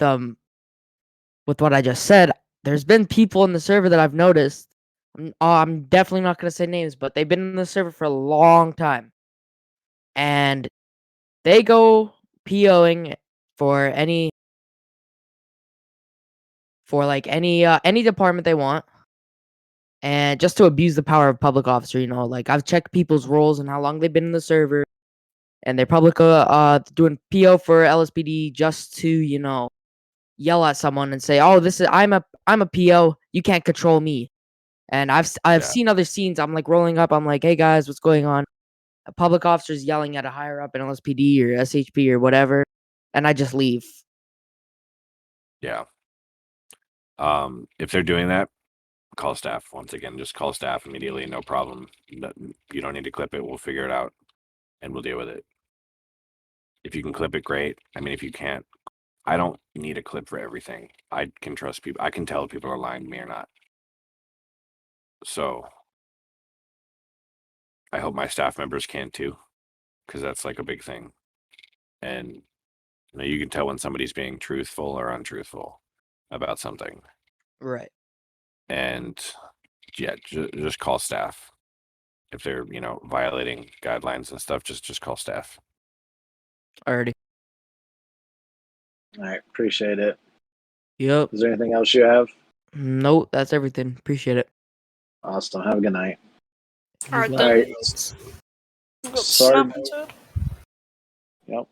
what I just said, there's been people in the server that I've noticed. I'm definitely not gonna say names, but they've been in the server for a long time, and they go POing for any department they want, and just to abuse the power of public officer. Like I've checked people's roles and how long they've been in the server, and they're doing PO for LSPD just to yell at someone and say, "Oh, I'm a PO. You can't control me." And I've seen other scenes. I'm like rolling up. I'm like, "Hey guys, what's going on?" A public officer's yelling at a higher up in LSPD or SHP or whatever, and I just leave. yeah. If they're doing that, call staff. Once again, just call staff immediately. No problem. You don't need to clip it. We'll figure it out, and we'll deal with it. If you can clip it, great. I mean, if you can't, I don't need a clip for everything. I can trust people. I can tell if people are lying to me or not. So I hope my staff members can too, because that's like a big thing. And you can tell when somebody's being truthful or untruthful about something. Right. And yeah, just call staff if they're violating guidelines and stuff. Just call staff. Alrighty. All right, appreciate it. Yep. Is there anything else you have? Nope, that's everything. Appreciate it. Awesome. Have a good night. All right, All then. right. We've got Sorry. Snap into it. Yep.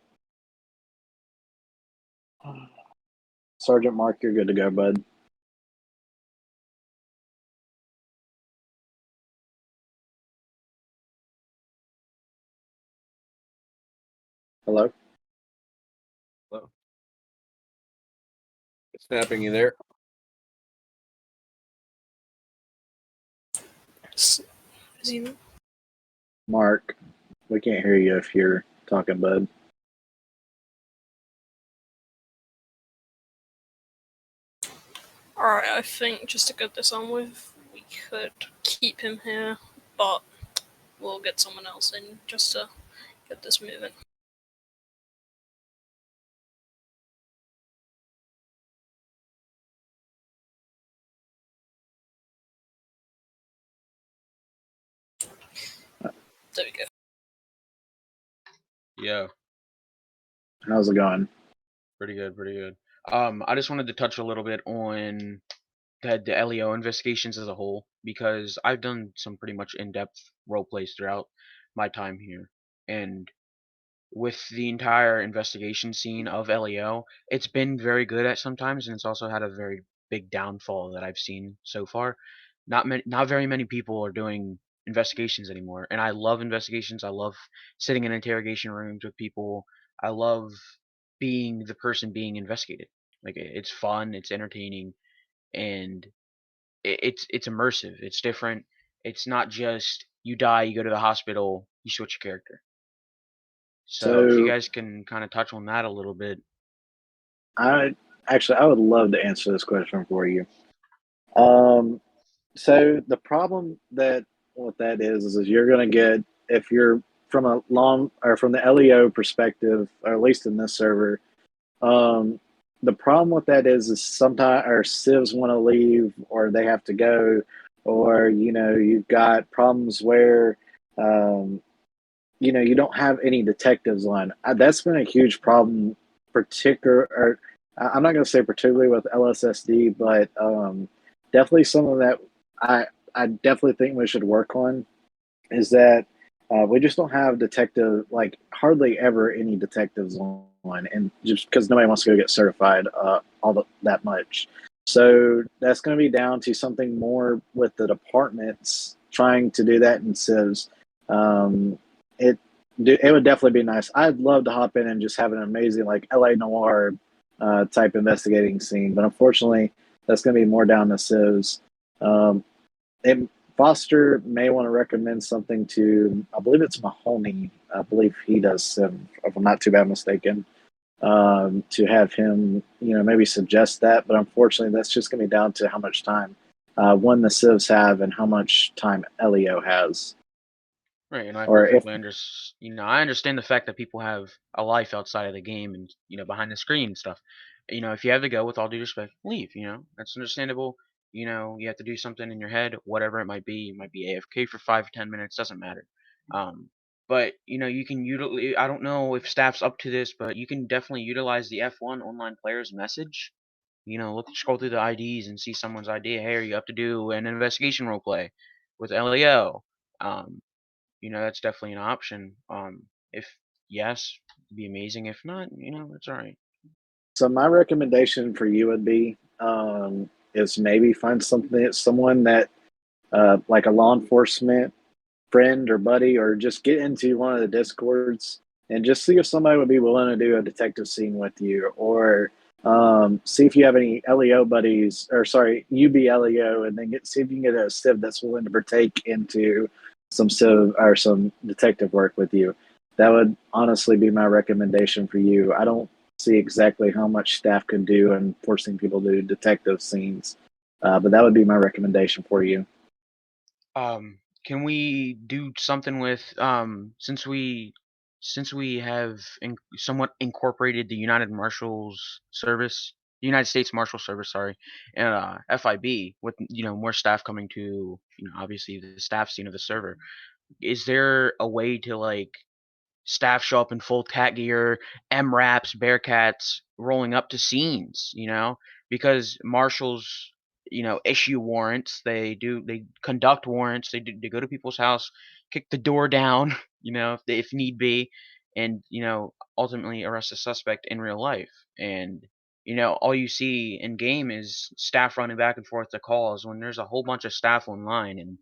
Sergeant Mark, you're good to go, bud. Hello? Hello. Snapping, you there? Is he? Mark, we can't hear you if you're talking, bud. Alright, I think just to get this on with, we could keep him here, but we'll get someone else in just to get this moving. There we go. Yeah, How's it going? pretty good, pretty good. I just wanted to touch a little bit on the LEO investigations as a whole because I've done some pretty much in-depth role plays throughout my time here, and with the entire investigation scene of LEO, it's been very good at sometimes, and it's also had a very big downfall that I've seen so far. Not very many people are doing investigations anymore, and I love investigations. I love sitting in interrogation rooms with people. I love being the person being investigated. Like it's fun, it's entertaining, and it's immersive. It's different. It's not just you die, you go to the hospital, you switch your character. So if you So, guys can kind of touch on that a little bit. I would love to answer this question for you. So the problem that what that is you're going to get, if you're from a long or from the LEO perspective, or at least in this server, the problem with that is sometimes our civs want to leave or they have to go, or you've got problems where you don't have any detectives on. That's been a huge problem, I'm not going to say particularly with LSSD, but definitely some of that I definitely think we should work on is that we just don't have like hardly ever any detectives on, and just because nobody wants to go get certified that much. So that's going to be down to something more with the departments trying to do that in civs. It would definitely be nice. I'd love to hop in and just have an amazing like LA noir type investigating scene, but unfortunately, that's going to be more down to civs. Foster may want to recommend something to, I believe it's Mahoney. I believe he does Civ, if I'm not too bad mistaken. To have him, maybe suggest that, but unfortunately, that's just going to be down to how much time one the civs have and how much time Elio has. Right, and I Or perfectly understand. I understand the fact that people have a life outside of the game and behind the screen and stuff. If you have to go, with all due respect, leave. That's understandable. You have to do something in your head, whatever it might be. You might be AFK for 5 or 10 minutes, doesn't matter. But you can utilize. I don't know if staff's up to this, but you can definitely utilize the F1 online players message. Scroll through the IDs and see someone's ID. Hey, are you up to do an investigation role play with LEO? That's definitely an option. If yes, it'd be amazing. If not, it's all right. So my recommendation for you would be is maybe find someone that like a law enforcement friend or buddy, or just get into one of the discords and just see if somebody would be willing to do a detective scene with you, or see if you have any LEO buddies, or sorry, UB LEO, and then see if you can get a civ that's willing to partake into some civ or some detective work with you. That would honestly be my recommendation for you. I don't see exactly how much staff could do and forcing people to detect those scenes. But that would be my recommendation for you. Can we do something with since we have somewhat incorporated the United States Marshal Service, sorry, and FIB with more staff coming to obviously the staff scene of the server. Is there a way to like staff show up in full cat gear, MRAPs, Bearcats, rolling up to scenes, because marshals, issue warrants. They conduct warrants. They go to people's house, kick the door down, if need be, and ultimately arrest a suspect in real life. And all you see in game is staff running back and forth to calls when there's a whole bunch of staff online and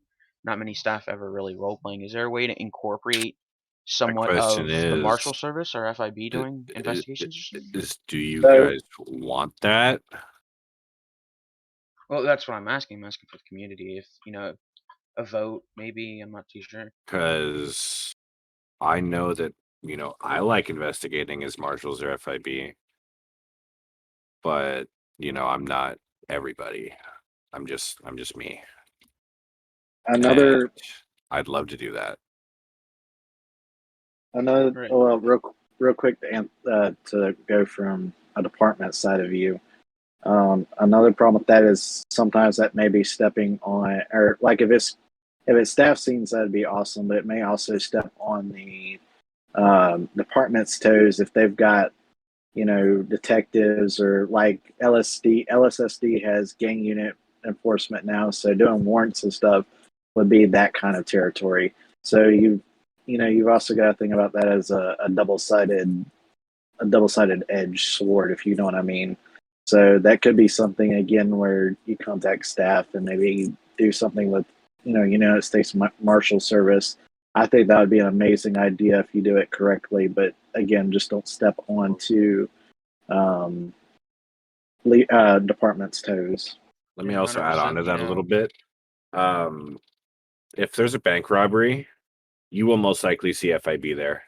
not many staff ever really role playing. Is there a way to incorporate My somewhat question of the is, Marshal Service or FIB doing investigations or something? do you So- guys want that? Well, that's what I'm asking. I'm asking for the community. If a vote, maybe. I'm not too sure. Because I know that I like investigating as marshals or FIB, but I'm not everybody. I'm just me. Another And I'd love to do that. Right. Well, real quick to go from a department side of view. Another problem with that is sometimes that may be stepping on, or like if it's staff scenes, that'd be awesome, but it may also step on the department's toes if they've got detectives, or like LSSD has gang unit enforcement now, so doing warrants and stuff would be that kind of territory. So you've also got to think about that as a double-sided edge sword, if you know what I mean. So that could be something again where you contact staff and maybe do something with United States Marshal Service. I think that would be an amazing idea if you do it correctly. But again, just don't step onto department's toes. Let me Yeah, also add on to 100%, that a little bit. If there's a bank robbery, you will most likely see FIB there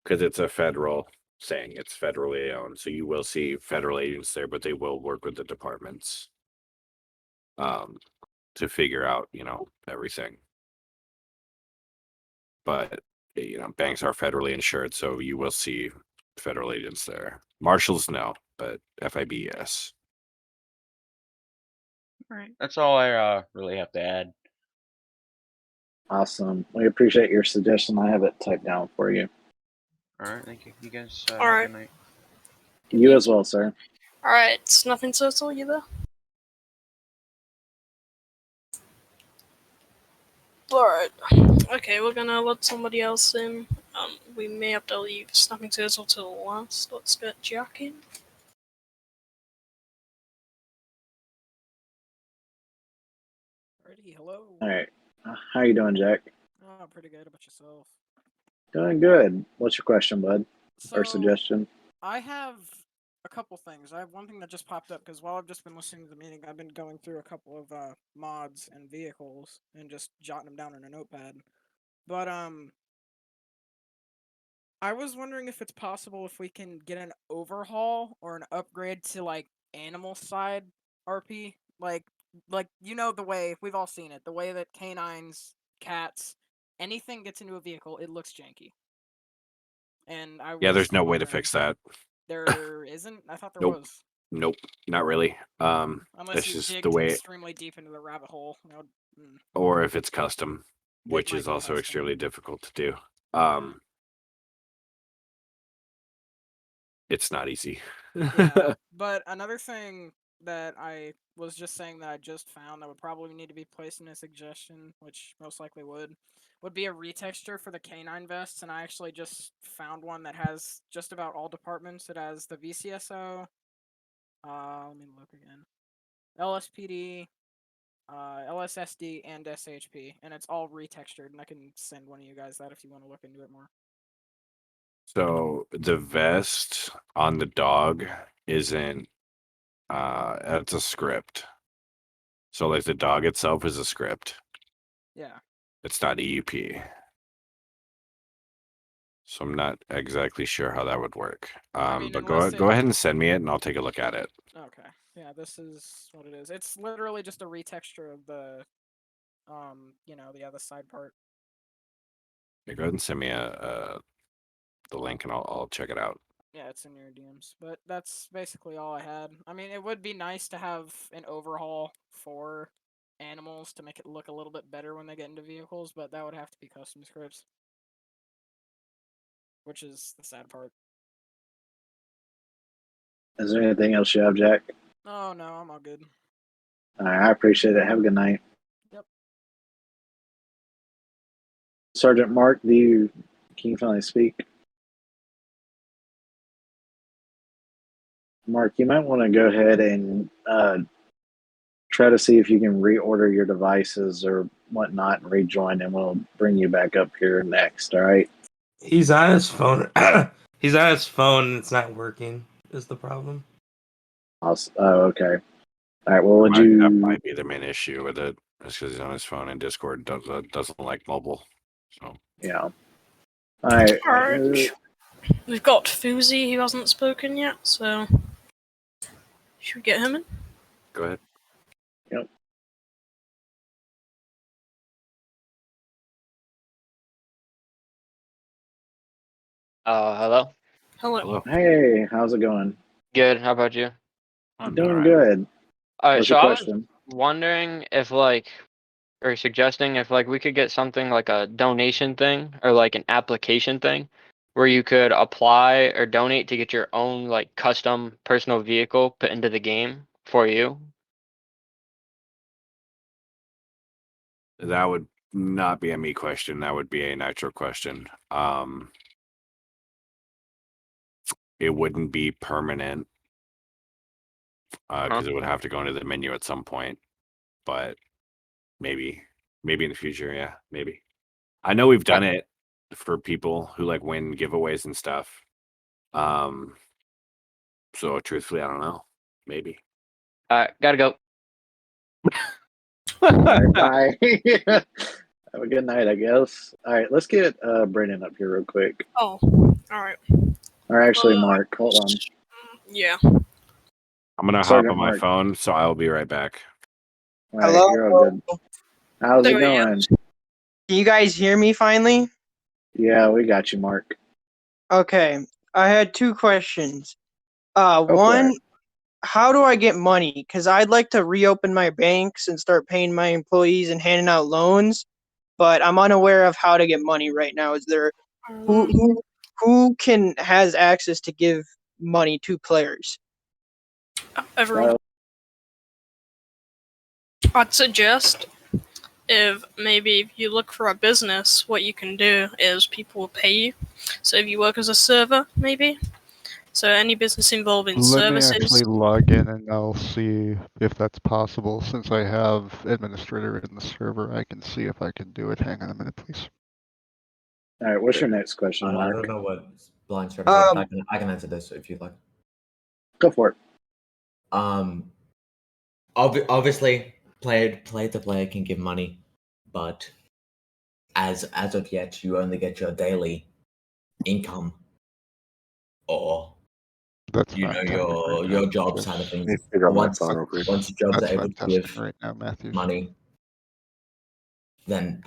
because it's a federal thing. It's federally owned, so you will see federal agents there, but they will work with the departments to figure out everything. But banks are federally insured, so you will see federal agents there. Marshals, no, but FIB, yes. All right. That's all I really have to add. Awesome. We appreciate your suggestion. I have it typed down for you. All right. Thank you. You guys All have right. a good night. You as well, sir. Alright, it's nothing total, you there? Alright. Okay, we're gonna let somebody else in. We may have to leave Snapping Turtle till last. Let's get Jack in. Alrighty, hello. All right. How you doing, Jack? Oh, pretty good. About yourself? Doing good. What's your question, bud? Or So, suggestion? I have a couple things. I have one thing that just popped up because while I've just been listening to the meeting, I've been going through a couple of mods and vehicles and just jotting them down in a notepad. But I was wondering if it's possible if we can get an overhaul or an upgrade to like animal side RP, like the way we've all seen it, the way that canines, cats, anything gets into a vehicle, it looks janky. And There's no way to fix that. There isn't? I thought there Nope. was. Nope, not really. Unless It's you just digged the way, extremely deep into the rabbit hole. or if it's custom, which might is be also custom. extremely difficult to do. It's not easy. Yeah, but another thing that I was just saying that I just found that would probably need to be placed in a suggestion, which most likely would be a retexture for the canine vests, and I actually just found one that has just about all departments. It has the VCSO, let me look again, LSPD, LSSD, and SHP, and it's all retextured, and I can send one of you guys that if you want to look into it more. So the vest on the dog isn't it's a script. So like the dog itself is a script. Yeah. It's not EUP. So I'm not exactly sure how that would work. I mean, But unless go ahead and send me it, and I'll take a look at it. Okay. Yeah, this is what it is. It's literally just a retexture of the, the other side part. Yeah, go ahead and send me the link, and I'll check it out. Yeah, it's in your DMs. But that's basically all I had. I mean, it would be nice to have an overhaul for animals to make it look a little bit better when they get into vehicles, but that would have to be custom scripts. Which is the sad part. Is there anything else you have, Jack? Oh, no, I'm all good. All right, I appreciate it. Have a good night. Yep. Sergeant Mark, can you finally speak? Mark, you might want to go ahead and try to see if you can reorder your devices or whatnot and rejoin, and we'll bring you back up here next. All right. He's on his phone. He's on his phone and it's not working. Is the problem? Oh, okay. All right. Well, That might be the main issue with it. It's because he's on his phone, and Discord doesn't like mobile. So yeah. All right. Alright. We've got Fuzi who hasn't spoken yet, so should we get him in? Go ahead. Yep. Hello? Hello. Hey, how's it going? Good, how about you? I'm doing good. Alright, What's so your I was question? wondering if or suggesting if we could get something like a donation thing or like an application thing where you could apply or donate to get your own like custom personal vehicle put into the game for you. That would not be a me question. That would be a Nitro question. It wouldn't be permanent because it would have to go into the menu at some point. But maybe in the future, yeah, maybe. I know we've done it for people who like win giveaways and stuff. So truthfully, I don't know. Maybe. Alright, gotta go. All right, bye. Have a good night, I guess. All right, let's get Brandon up here real quick. Oh, alright. Or actually, Mark, hold on. Yeah. I'm gonna hop Sergeant on my Mark. phone, so I'll be right back. All right, you're all good. How's it going? Can you guys hear me finally? Yeah, we got you, Mark. Okay. I had two questions. for One, it. how do I get money? Because I'd like to reopen my banks and start paying my employees and handing out loans, but I'm unaware of how to get money right now. Is there who has access to give money to players? Everyone. I'd suggest if you look for a business, what you can do is people will pay you. So if you work as a server, maybe. So any business involving Let me services. actually log in and I'll see if that's possible. Since I have administrator in the server, I can see if I can do it. Hang on a minute, please. All right, what's your next question, I Mark? don't know what blind strategy. I can answer this if you'd like. Go for it. Obviously, player to player can give money, but as of yet, you only get your daily income, or That's you know your job side of things. Figure out my Once phone real quick. once your jobs That's are what able I'm to give testing right now, Matthews. money, then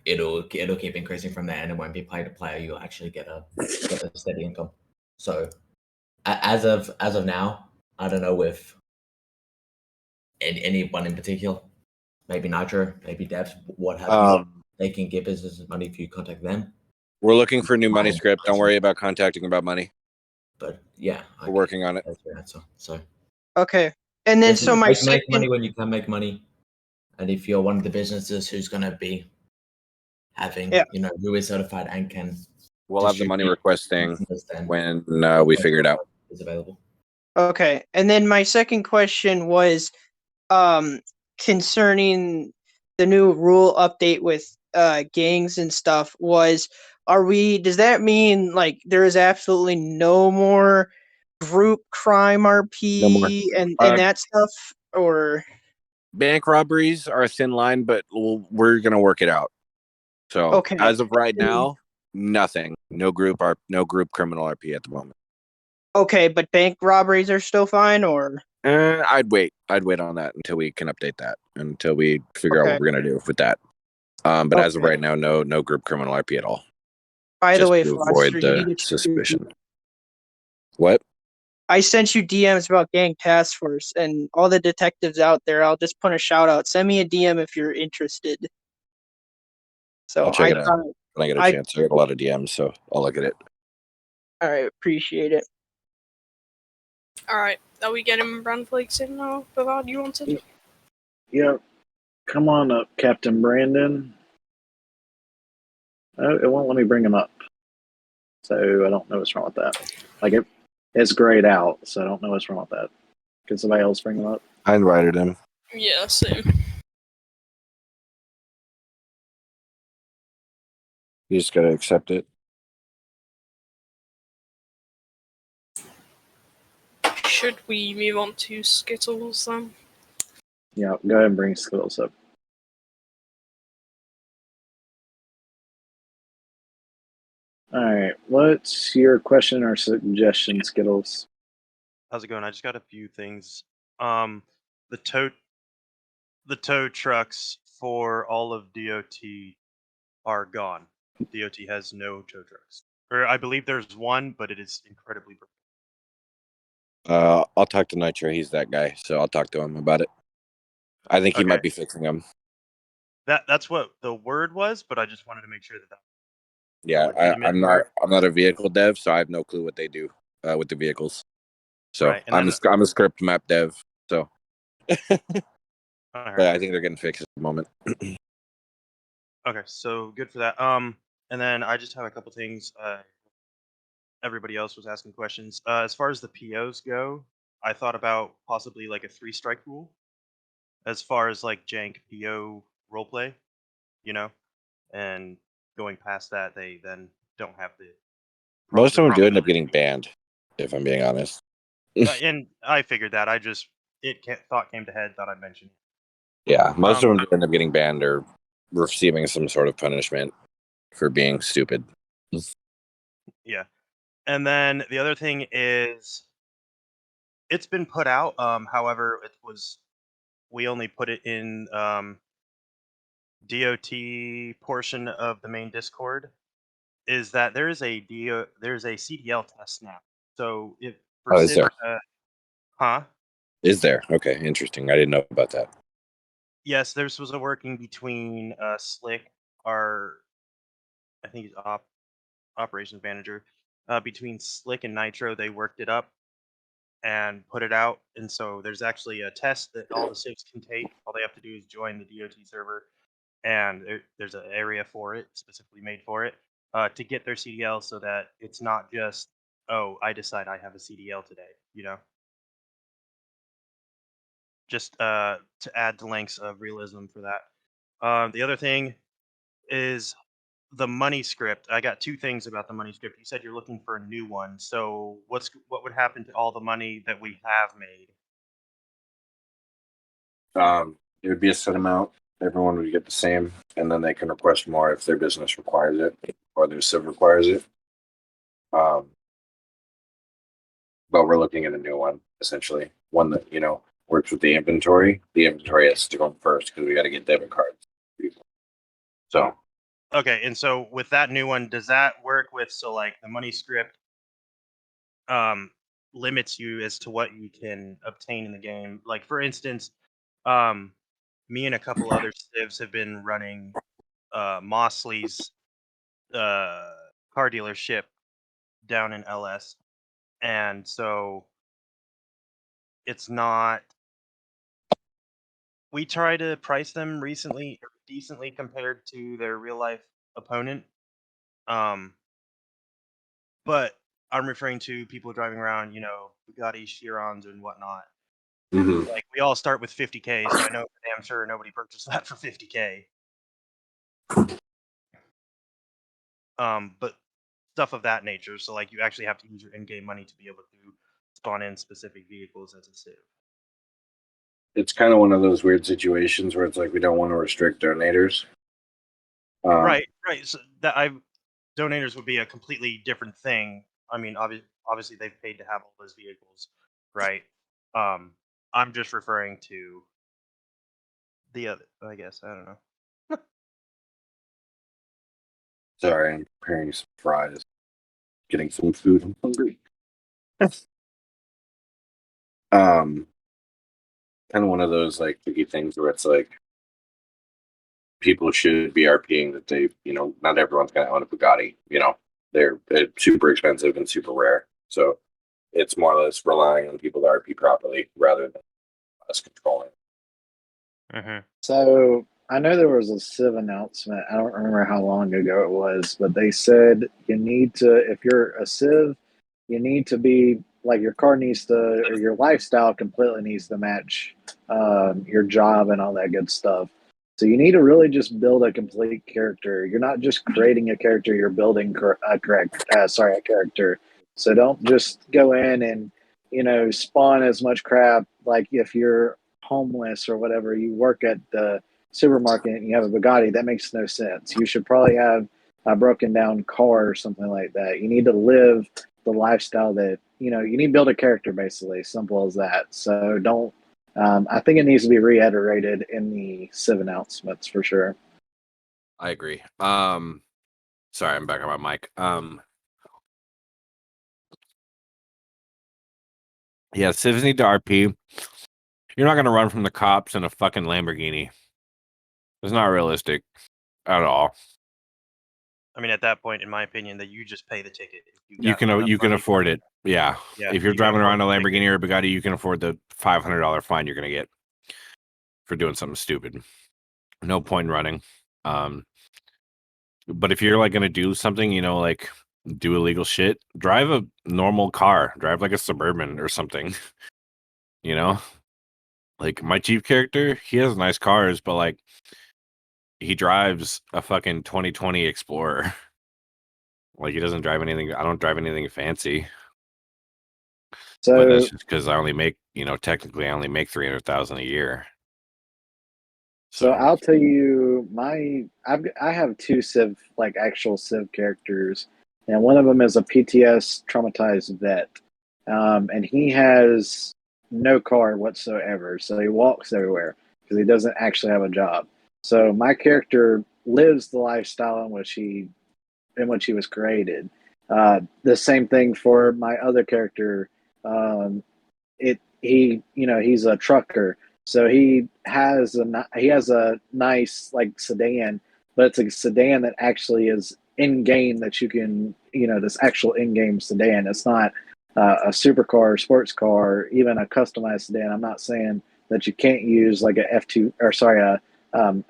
it'll keep increasing from there, and it won't be player to player. You'll actually get a steady income. So as of now, I don't know if anyone in particular, maybe Nitro, maybe Devs, what have you, they can give businesses money if you contact them. We're looking for new money script. Don't worry about contacting about money. But yeah, we're working on it. That's your answer. So Okay. And then so my make money when you can make money, and if you're one of the businesses who's gonna be having who is certified and can, We'll have the money request thing when we figure it out. Is available. Okay. And then my second question was concerning the new rule update with gangs and stuff. Does that mean like there is absolutely no more group crime RP No more. and that stuff, or Bank robberies are a thin line, but we're gonna work it out. So Okay. as of right now, Nothing. No group criminal RP at the moment. Okay, but bank robberies are still fine, or I'd wait on that until we can update that, until we figure out okay. what we're gonna do with that. But as of Okay. right now, no group criminal RP at all. By the Just way, to Foster, avoid you the need to check your suspicion. What? I sent you DMs about gang task force and all the detectives out there. I'll just put a shout out. Send me a DM if you're interested. So I'll check it out thought when I get a chance. I get a lot of DMs, so I'll look at it. All right, appreciate it. Alright, are we getting brown flakes in now, Bavard? You wanted? Yep. Come on up, Captain Brandon. Oh, it won't let me bring him up. So I don't know what's wrong with that. Like it's grayed out, so I don't know what's wrong with that. Can somebody else bring him up? I invited him. Yeah, same. You just gotta accept it. Should we move on to Skittles then? Yeah, go ahead and bring Skittles up. All right, what's your question or suggestion, Skittles? How's it going? I just got a few things. The tow trucks for all of DOT are gone. DOT has no tow trucks. Or I believe there's one, but it is incredibly broken. I'll talk to Nitro. He's that guy, so I'll talk to him about it. I think he might be fixing them. That's what the word was, but I just wanted to make sure that. Yeah, I'm not a vehicle dev, so I have no clue what they do with the vehicles. So Right, and I'm a script map dev. So, Alright. but I think they're getting fixed at the moment. Okay, so good for that. And then I just have a couple things. Everybody else was asking questions. As far as the POs go, I thought about possibly like a 3-strike rule. As far as like jank PO roleplay, you know, and going past that, they then don't have the. Most of them do end up getting banned, if I'm being honest. And I figured that. Thought came to head. Thought I'd mention. Yeah, most of them do end up getting banned or receiving some sort of punishment for being stupid. Yeah, and then the other thing is, it's been put out. However, we only put it in DOT portion of the main Discord. Is that there's a CDL test now. So if for Is there? Is there? Okay, interesting. I didn't know about that. Yes, this was a working between Slick, I think he's operations manager. Between Slick and Nitro, they worked it up and put it out. And so there's actually a test that all the civs can take. All they have to do is join the DOT server, and there's an area for it, specifically made for it, to get their CDL, so that it's not just, oh, I decide I have a CDL today, you know? Just to add the lengths of realism for that. The other thing is the money script. I got 2 things about the money script. You said you're looking for a new one. So what would happen to all the money that we have made? It would be a set amount. Everyone would get the same, and then they can request more if their business requires it or their civ requires it. But we're looking at a new one, essentially, one that works with the inventory. The inventory has to go first because we got to get debit cards. So Okay, and so with that new one, does that work with like the money script limits you as to what you can obtain in the game? Like for instance, me and a couple other civs have been running Mosley's car dealership down in LS, and so it's not. We try to price them decently compared to their real life opponent. But I'm referring to people driving around, Bugatti Chirons and whatnot. Mhm. Like we all start with 50K, so I know for damn sure nobody purchased that for 50K. But stuff of that nature. So like you actually have to use your in-game money to be able to spawn in specific vehicles as a civ. it's kind of one of those weird situations where it's like we don't want to restrict donators. Right. So that donators would be a completely different thing. I mean, obviously they've paid to have all those vehicles, right? I'm just referring to the other. I guess I don't know. Sorry, I'm preparing some fries. Getting some food. I'm hungry. Kind of one of those like tricky things where it's like people should be RPing that they, not everyone's gonna own a Bugatti. They're super expensive and super rare. So it's more or less relying on people to RP properly rather than us controlling. So I know there was a Civ announcement. I don't remember how long ago it was, but they said you need to, if you're a Civ, you need to be like your car needs to, or your lifestyle completely needs to match your job and all that good stuff. So you need to really just build a complete character. You're not just creating a character; you're building a character. So don't just go in and spawn as much crap. Like if you're homeless or whatever, you work at the supermarket and you have a Bugatti, that makes no sense. You should probably have a broken down car or something like that. You need to live the lifestyle that, you need to build a character basically, simple as that. So don't, I think it needs to be reiterated in the Civ announcements for sure. I agree. Sorry, I'm back on my mic. Yeah, civs need to RP. You're not gonna run from the cops in a fucking Lamborghini. It's not realistic at all. I mean, at that point, in my opinion, that you just pay the ticket. If You got enough can money afford for it. Yeah. Yeah, If you're you can driving afford around a the ticket. Lamborghini or a Bugatti, you can afford the $500 fine you're gonna get for doing something stupid. No point in running. But if you're like gonna do something, like do illegal shit, drive a normal car. Drive like a Suburban or something. Like my Jeep character, he has nice cars, but like he drives a fucking 2020 Explorer. Like he doesn't drive anything. I don't drive anything fancy. But that's So just because I only make, technically I only make 300,000 a year. So I'll tell you, I have two Civ, like actual Civ characters, and one of them is a PTS traumatized vet, and he has no car whatsoever, so he walks everywhere because he doesn't actually have a job. So my character lives the lifestyle in which he was created. The same thing for my other character. He's a trucker, so he has a nice like sedan, but it's a sedan that actually is in game that you can this actual in game sedan. It's not a supercar, sports car, even a customized sedan. I'm not saying that you can't use like a F2 or sorry a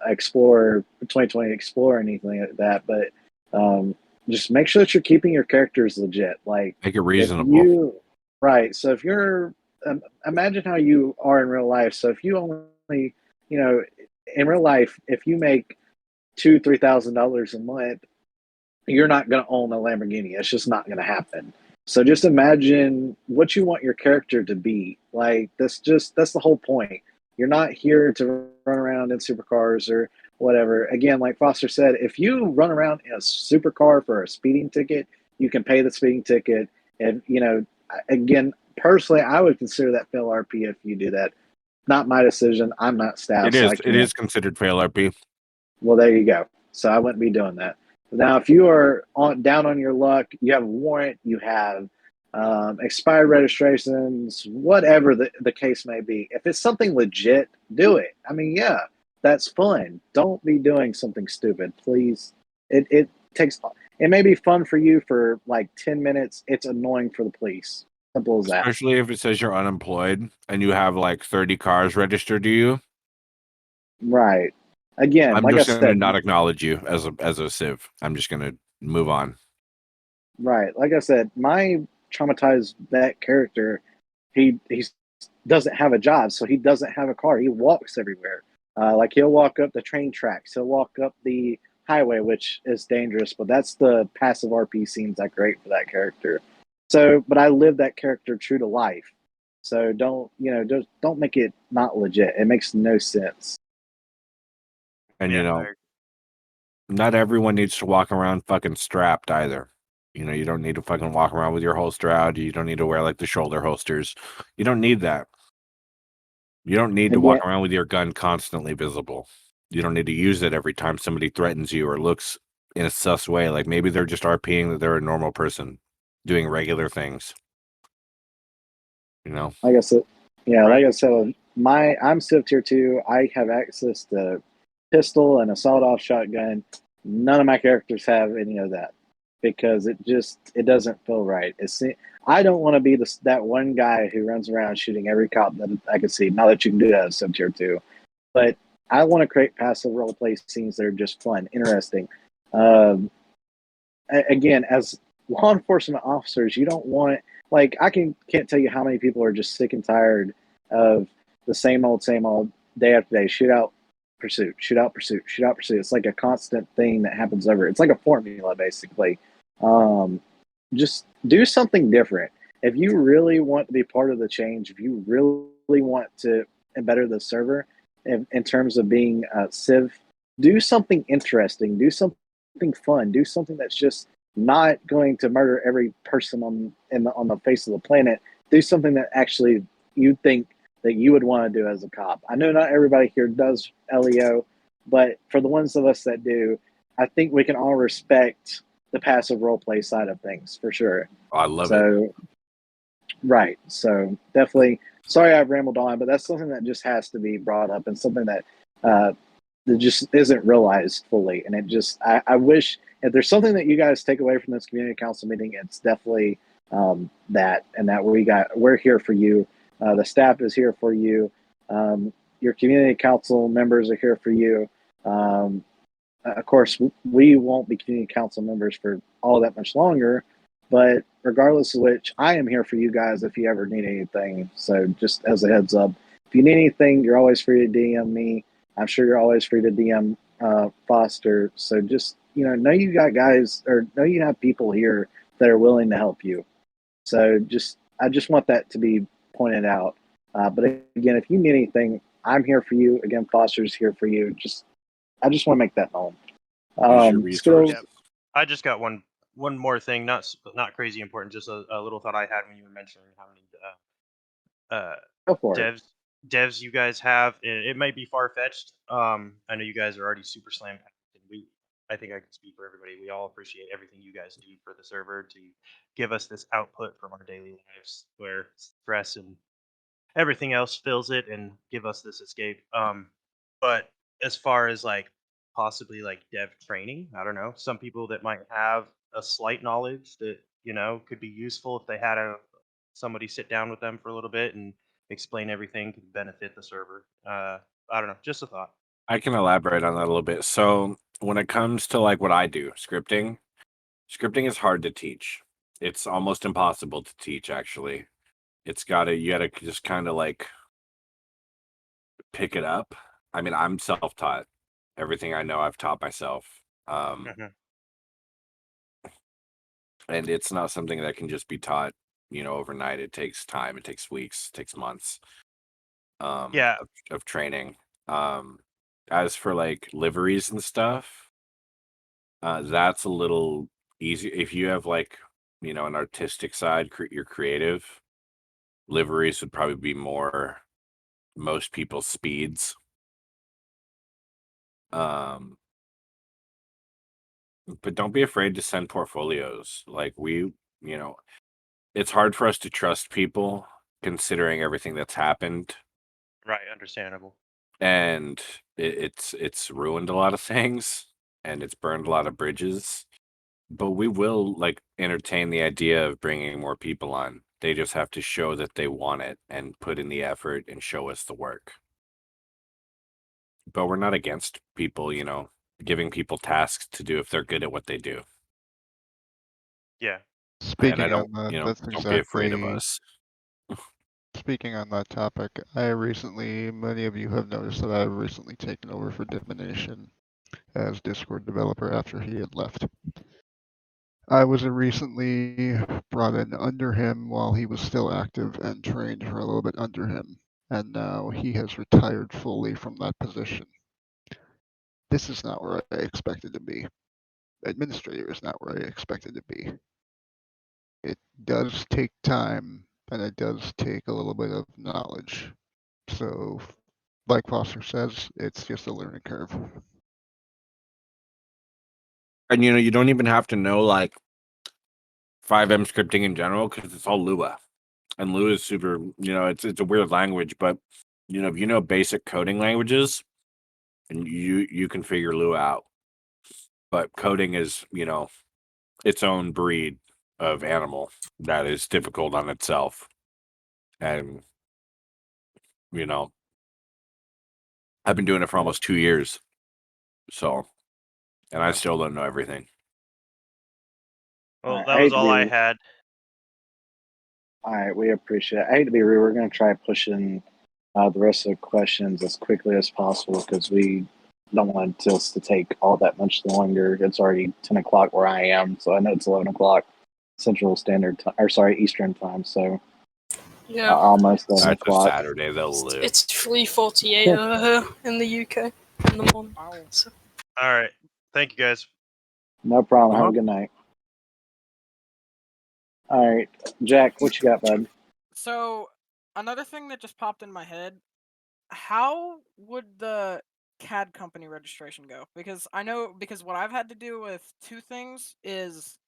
Explorer 2020 Explorer or anything like that, but just make sure that you're keeping your characters legit. Like make it if reasonable. right, so if you're imagine how you are in real life. So if you only, in real life, if you make $2,000-3,000 a month, you're not going to own a Lamborghini. It's just not going to happen. So just imagine what you want your character to be. Like that's the whole point. You're not here to run around in supercars or whatever. Again, like Foster said, if you run around in a supercar for a speeding ticket, you can pay the speeding ticket. And again, personally, I would consider that fail RP if you do that. Not my decision. I'm not staff, It so is. I It can't. is considered fail RP. Well, there you go. So I wouldn't be doing that. Now, if you are down on your luck, you have a warrant, you have expired registrations, whatever the case may be. If it's something legit, do it. I mean, yeah, that's fun. Don't be doing something stupid, please. It takes. It may be fun for you for like 10 minutes. It's annoying for the police. Simple as that. Especially if it says you're unemployed and you have like 30 cars registered to you. Right. Again, I'm like I just gonna said, not acknowledge you as a civ. I'm just gonna move on. right. Like I said, my traumatized vet character, he doesn't have a job, so he doesn't have a car. He walks everywhere. Like he'll walk up the train tracks, he'll walk up the highway, which is dangerous, but that's the passive RP scenes I create for that character. So, but I live that character true to life. So just don't make it not legit. It makes no sense. And Yeah, not everyone needs to walk around fucking strapped either. You know, you don't need to fucking walk around with your holster out. You don't need to wear like the shoulder holsters. You don't need that. You don't need to Again, walk around with your gun constantly visible. You don't need to use it every time somebody threatens you or looks in a sus way. Like maybe they're just RPing that they're a normal person doing regular things. You know? like I said, yeah, like I said, I'm Civ Tier 2. I have access to pistol and a sawed-off shotgun. None of my characters have any of that because it doesn't feel right. I don't want to be that one guy who runs around shooting every cop that I can see. Not that you can do that in Civ Tier 2, but I want to create passive role-play scenes that are just fun, interesting. Again, as law enforcement officers, you don't want can't tell you how many people are just sick and tired of the same old day after day shootout pursuit, shootout pursuit, shootout pursuit. It's like a constant thing that happens over. It's like a formula basically. Just do something different. If you really want to be part of the change, if you really want to better the server in terms of being Civ, do something interesting. Do something fun. Do something that's just not going to murder every person on the face of the planet. Do something that actually you think that you would want to do as a cop. I know not everybody here does LEO, but for the ones of us that do, I think we can all respect the passive role play side of things for sure. I love it. Right. So definitely. Sorry I've rambled on, but that's something that just has to be brought up and something that just isn't realized fully. And I wish if there's something that you guys take away from this community council meeting, it's definitely that we're here for you. The staff is here for you. Your community council members are here for you. Of course, we won't be community council members for all that much longer, but regardless of which, I am here for you guys if you ever need anything. So just as a heads up, if you need anything, you're always free to DM me. I'm sure you're always free to DM Foster. So just, know you got guys or know you have people here that are willing to help you. So I just want that to be pointed out. But again, if you need anything, I'm here for you. Again, Foster's here for you. I just want to make that known. Skills. I just got one more thing, not crazy important, just a little thought I had when you were mentioning how many Go for it. devs you guys have. It might be far fetched. I know you guys are already super slam. I think I can speak for everybody. We all appreciate everything you guys do for the server to give us this output from our daily lives where stress and everything else fills it and give us this escape. But as far as like possibly like dev training, I don't know, some people that might have a slight knowledge that could be useful if they had somebody sit down with them for a little bit and explain everything could benefit the server. I don't know, just a thought. I can elaborate on that a little bit. So when it comes to like what I do, scripting is hard to teach. It's almost impossible to teach, actually. You gotta just kind of like pick it up. I mean, I'm self-taught. Everything I know, I've taught myself. And it's not something that can just be taught, overnight. It takes time. It takes weeks. It takes months. Of training. As for like liveries and stuff, that's a little easy. If you have like, an artistic side, you're creative, liveries would probably be more most people's speeds. But don't be afraid to send portfolios. Like it's hard for us to trust people considering everything that's happened. Right, understandable. And it's ruined a lot of things and it's burned a lot of bridges. But we will like entertain the idea of bringing more people on. They just have to show that they want it and put in the effort and show us the work. But we're not against people, giving people tasks to do if they're good at what they do. Yeah. Speaking and I don't, on that, that's don't be afraid of exactly. us. Speaking on that topic, many of you have noticed that I've recently taken over for Divination as Discord developer after he had left. I was recently brought in under him while he was still active and trained for a little bit under him, and now he has retired fully from that position. this is not where I expected to be. Administrator is not where I expected to be. It does take time, and it does take a little bit of knowledge. So, like Foster says, it's just a learning curve. And you don't even have to know like 5M scripting in general because it's all Lua, and Lua is super. It's a weird language, but if you know basic coding languages, and you can figure Lua out. But coding is its own breed of animal that is difficult on itself, and I've been doing it for almost 2 years, so, and I still don't know everything. Well, Alright, that I hate was to all be I had. All right, we appreciate it. I hate to be rude. We're going to try pushing the rest of the questions as quickly as possible because we don't want this to take all that much longer. It's already 10 o'clock where I am, so I know it's 11 o'clock Central Standard Time, or sorry, Eastern Time, so Yeah. almost 11 That's a o'clock. Saturday. They'll live. It's 3:48 over here in the UK in the morning. So. All right. Thank you, guys. No problem. Have a good night. All right, Jack, what you got, bud? So, another thing that just popped in my head, how would the CAD company registration go? Because what I've had to do with two things is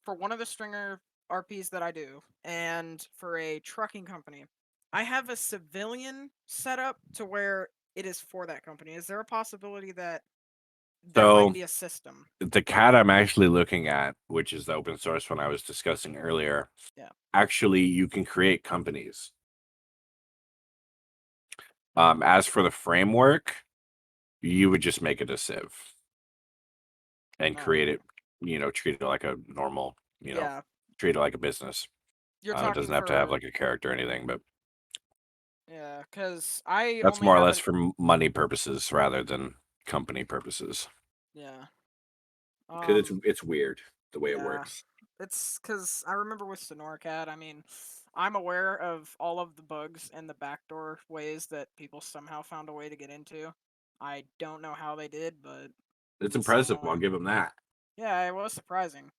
for one of the stringer RPs that I do, and for a trucking company, I have a civilian setup to where it is for that company. Is there a possibility that there So might be a system? the CAD I'm actually looking at, which is the open source one I was discussing earlier, Yeah. actually you can create companies. As for the framework, you would just make it a civ and create it, treat it like a normal, Yeah. treat it like a business. You're It talking doesn't have to have for- like a character or anything, but Yeah, because I that's only more or have less it- for money purposes rather than company purposes. Yeah. Because it's weird the way it Yeah. works. It's because I remember with SonoraCAD, I mean, I'm aware of all of the bugs and the backdoor ways that people somehow found a way to get into. I don't know how they did, but It's it was impressive. somewhere. I'll give them that. Yeah, it was surprising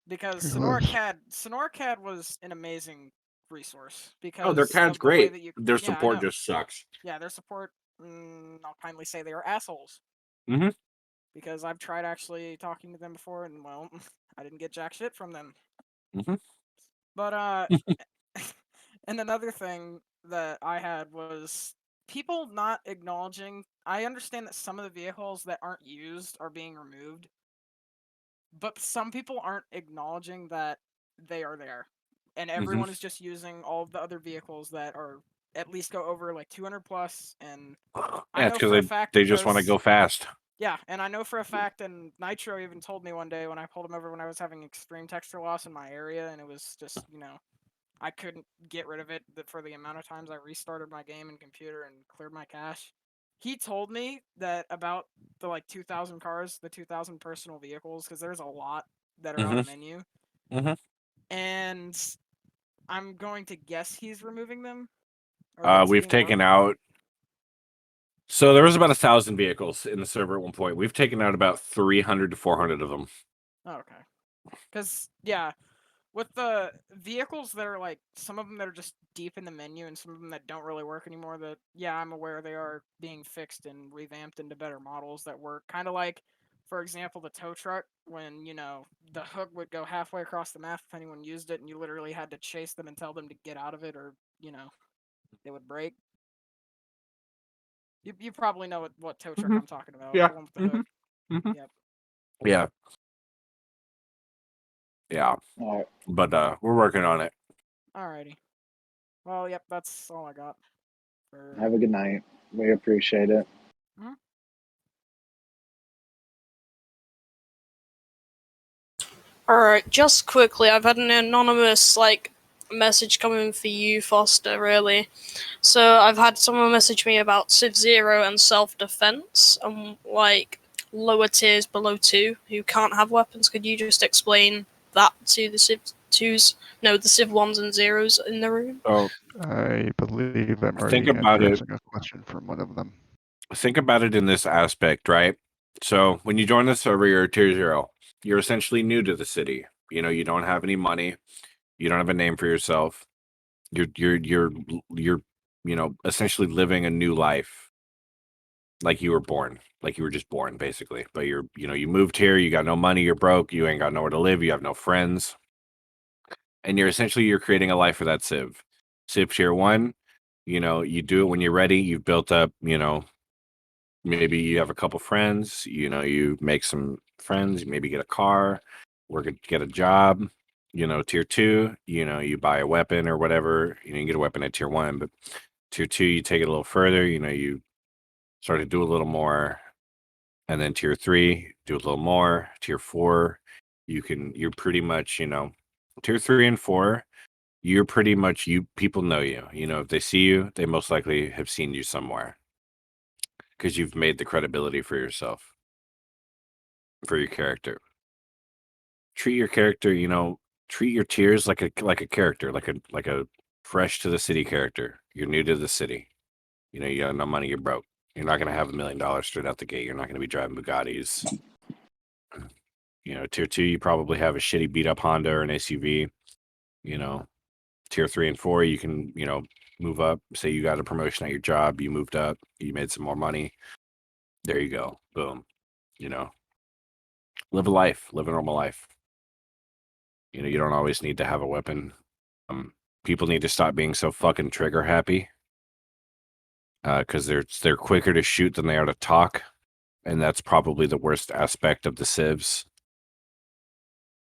because It was. SonoraCAD was an amazing resource because Oh, their CAD's of the way great. that you. Their Yeah, I support know. just sucks. Yeah, their support. I'll kindly say they are assholes. Mm-hmm. Because I've tried actually talking to them before, and well, I didn't get jack shit from them. Mm-hmm. But and another thing that I had was people not acknowledging. I understand that some of the vehicles that aren't used are being removed, but some people aren't acknowledging that they are there, and everyone is just using all of the other vehicles that are at least go over like 200 plus, and I Yeah, it's know for a because fact they that just want to those. go fast. Yeah, and I know for a fact, and Nitro even told me one day when I pulled him over when I was having extreme texture loss in my area, and it was just, I couldn't get rid of it for the amount of times I restarted my game and computer and cleared my cache. He told me that about the 2,000 cars, the 2,000 personal vehicles, because there's a lot that are out of menu, Mm-hmm. and I'm going to guess he's removing them. Or that's We've being taken worked out. So there was about 1,000 vehicles in the server at one point. We've taken out about 300 to 400 of them. Oh, okay. Because, yeah, with the vehicles that are some of them that are just deep in the menu and some of them that don't really work anymore, that, yeah, I'm aware they are being fixed and revamped into better models that work. Kind of like, for example, the tow truck, when, the hook would go halfway across the map if anyone used it and you literally had to chase them and tell them to get out of it or, they would break. You probably know what tow truck I'm talking about. Yeah. The one with the hook. Yep. Yeah. Yeah. All right. But we're working on it. Alrighty. Well, yep, that's all I got. Have a good night. We appreciate it. Alright, just quickly, I've had an anonymous, message coming for you, Foster, really. So, I've had someone message me about Civ 0 and self-defense, and, lower tiers below 2 who can't have weapons. Could you just explain that to the Civ 2s? No, the Civ 1s and 0s in the room? Oh, I believe I'm already think about it. answering a question from one of them. Think about it in this aspect, right? So when you join the server, you're a tier 0. You're essentially new to the city. You know, you don't have any money. You don't have a name for yourself. You're essentially living a new life, like you were born, like you were just born, basically. But you moved here. You got no money. You're broke. You ain't got nowhere to live. You have no friends, and you're creating a life for that Civ. Civ tier 1. You do it when you're ready. You've built up. Maybe you have a couple friends, you make some friends, you maybe get a car, get a job, tier 2, you buy a weapon or whatever, you can get a weapon at tier 1, but tier 2, you take it a little further, you start to do a little more, and then tier 3, do a little more, tier 4, you're pretty much, tier 3 and 4, you're pretty much, people know you, if they see you, they most likely have seen you somewhere. Because you've made the credibility for yourself, for your character. Treat your character, treat your tiers like a character, like a fresh to the city character. You're new to the city. You got no money, you're broke. You're not gonna have $1 million straight out the gate. You're not gonna be driving Bugattis. Tier 2, you probably have a shitty beat up Honda or an SUV. Tier 3 and 4, you can, move up. Say you got a promotion at your job, you moved up, you made some more money. There you go. Boom. Live a life, live a normal life. You don't always need to have a weapon. People need to stop being so fucking trigger happy. Because they're quicker to shoot than they are to talk, and that's probably the worst aspect of the civs.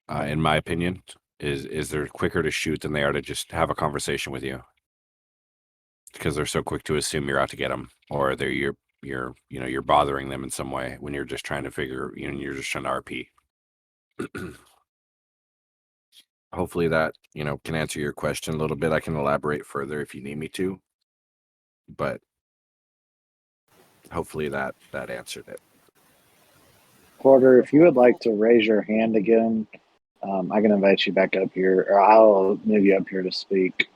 In my opinion, is they're quicker to shoot than they are to just have a conversation with you. Because they're so quick to assume you're out to get them, or you're bothering them in some way when you're just trying to you're just trying to RP. Hopefully that, can answer your question a little bit. I can elaborate further if you need me to, but hopefully that answered it. Porter, if you would like to raise your hand again, I can invite you back up here, or I'll move you up here to speak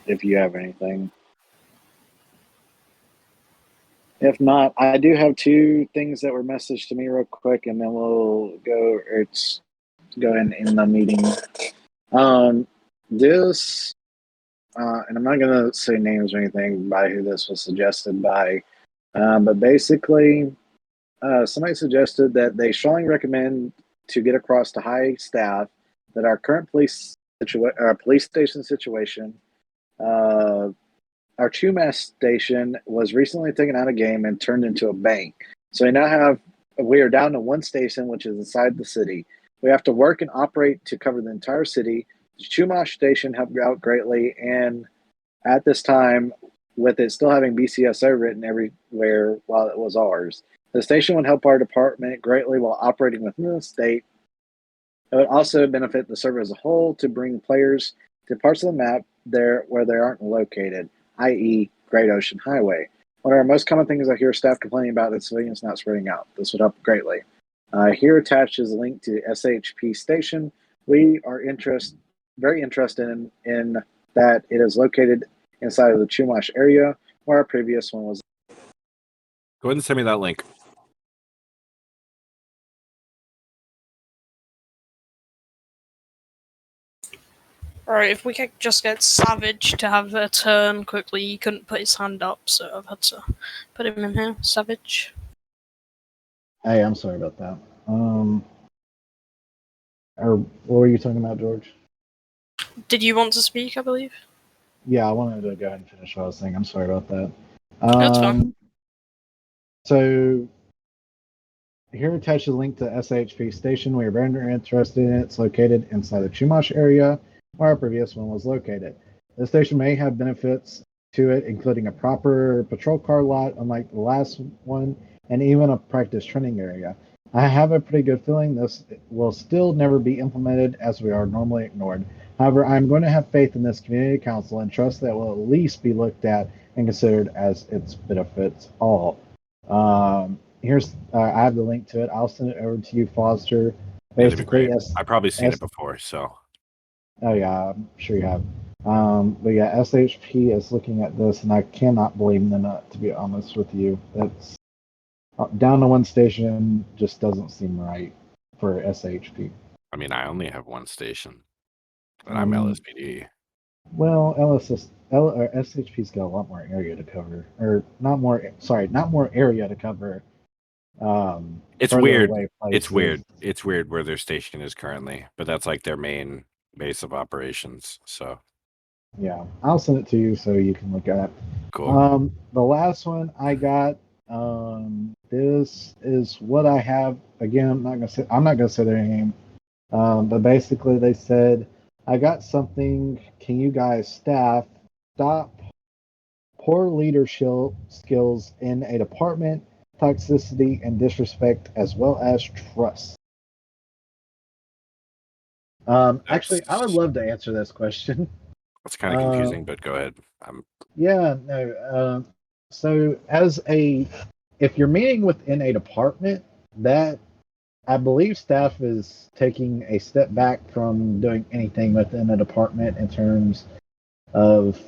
if you have anything. If not, I do have 2 things that were messaged to me real quick, and then we'll go and end the meeting. This, and I'm not going to say names or anything by who this was suggested by, but basically, somebody suggested that they strongly recommend to get across to high staff that our current police station situation, our Chumash station was recently taken out of game and turned into a bank. So we are down to 1 station, which is inside the city. We have to work and operate to cover the entire city. The Chumash station helped out greatly, and at this time, with it still having BCSO written everywhere while it was ours, the station would help our department greatly while operating within the state. It would also benefit the server as a whole to bring players to parts of the map where they aren't located, i.e. Great Ocean Highway. One of our most common things I hear staff complaining about is civilians not spreading out. This would help greatly. Here attached is a link to the SHP station. We are very interested in that it is located inside of the Chumash area, where our previous one was. Go ahead and send me that link. Alright, if we could just get Savage to have a turn quickly. He couldn't put his hand up, so I've had to put him in here. Savage. Hey, I'm sorry about that. What were you talking about, George? Did you want to speak, I believe? Yeah, I wanted to go ahead and finish what I was saying. I'm sorry about that. That's fine. So here attached a link to the SHP station. We are very interested in it. It's located inside the Chumash area, where our previous one was located. The station may have benefits to it, including a proper patrol car lot, unlike the last one, and even a practice training area. I have a pretty good feeling this will still never be implemented, as we are normally ignored. However, I'm going to have faith in this community council and trust that it will at least be looked at and considered as its benefits all. I have the link to it. I'll send it over to you, Foster. Basically, I've probably seen it before, so. Oh yeah, I'm sure you have. But yeah, SHP is looking at this, and I cannot blame them, to be honest with you. That's Down to one station just doesn't seem right for SHP. I mean, I only have one station, and I'm Um, LSPD. Well, or SHP's got a lot more area to cover, or not more. Sorry, not more area to cover. It's Further weird. away It's places. weird. It's weird where their station is currently, but that's like their main base of operations. So Yeah, I'll send it to you so you can look at. cool. The last one I got. This is what I have. Again, I'm not gonna say their name. But basically, they said, I got something. Can you guys stop poor leadership skills in a department, toxicity and disrespect, as well as trust? Actually, I would love to answer this question. It's kind of confusing, but go ahead. Yeah, no. So, if you're meeting within a department, that I believe staff is taking a step back from doing anything within a department in terms of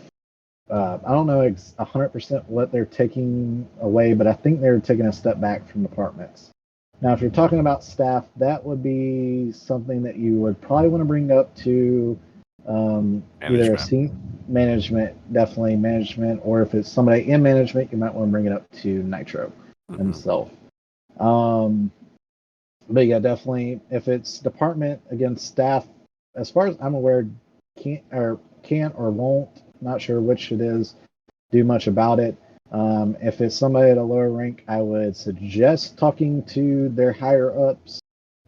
I don't know 100% what they're taking away, but I think they're taking a step back from departments. Now, if you're talking about staff, that would be something that you would probably want to bring up to either management, definitely management, or if it's somebody in management, you might want to bring it up to Nitro himself. But yeah, definitely, if it's department against staff, as far as I'm aware, can't or won't, not sure which it is, do much about it. If it's somebody at a lower rank, I would suggest talking to their higher ups,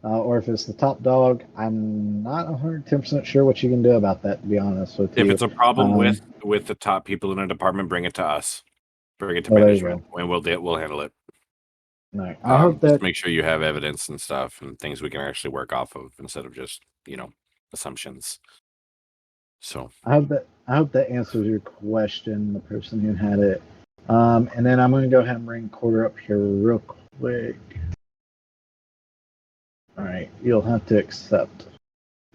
or if it's the top dog, I'm not 110% sure what you can do about that. To be honest with you, If it's a problem with the top people in a department, bring it to us. Bring it to Oh, there you management, and we'll handle it. Right. I hope Just that make sure you have evidence and stuff and things we can actually work off of instead of just assumptions. So I hope that answers your question, the person who had it. And then I'm going to go ahead and bring Quarter up here real quick. All right, you'll have to accept.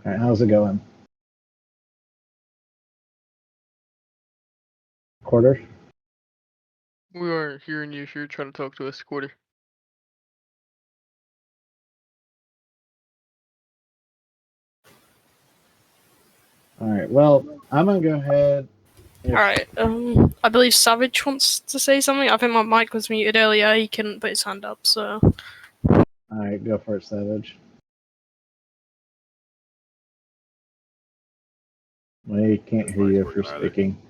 All right, how's it going? Quarter? We aren't hearing you if you're trying to talk to us, Quarter. All right, well, I'm going to go ahead. Alright, I believe Savage wants to say something. I think my mic was muted earlier. He couldn't put his hand up, so. All right, go for it, Savage. We can't hear you if you're speaking.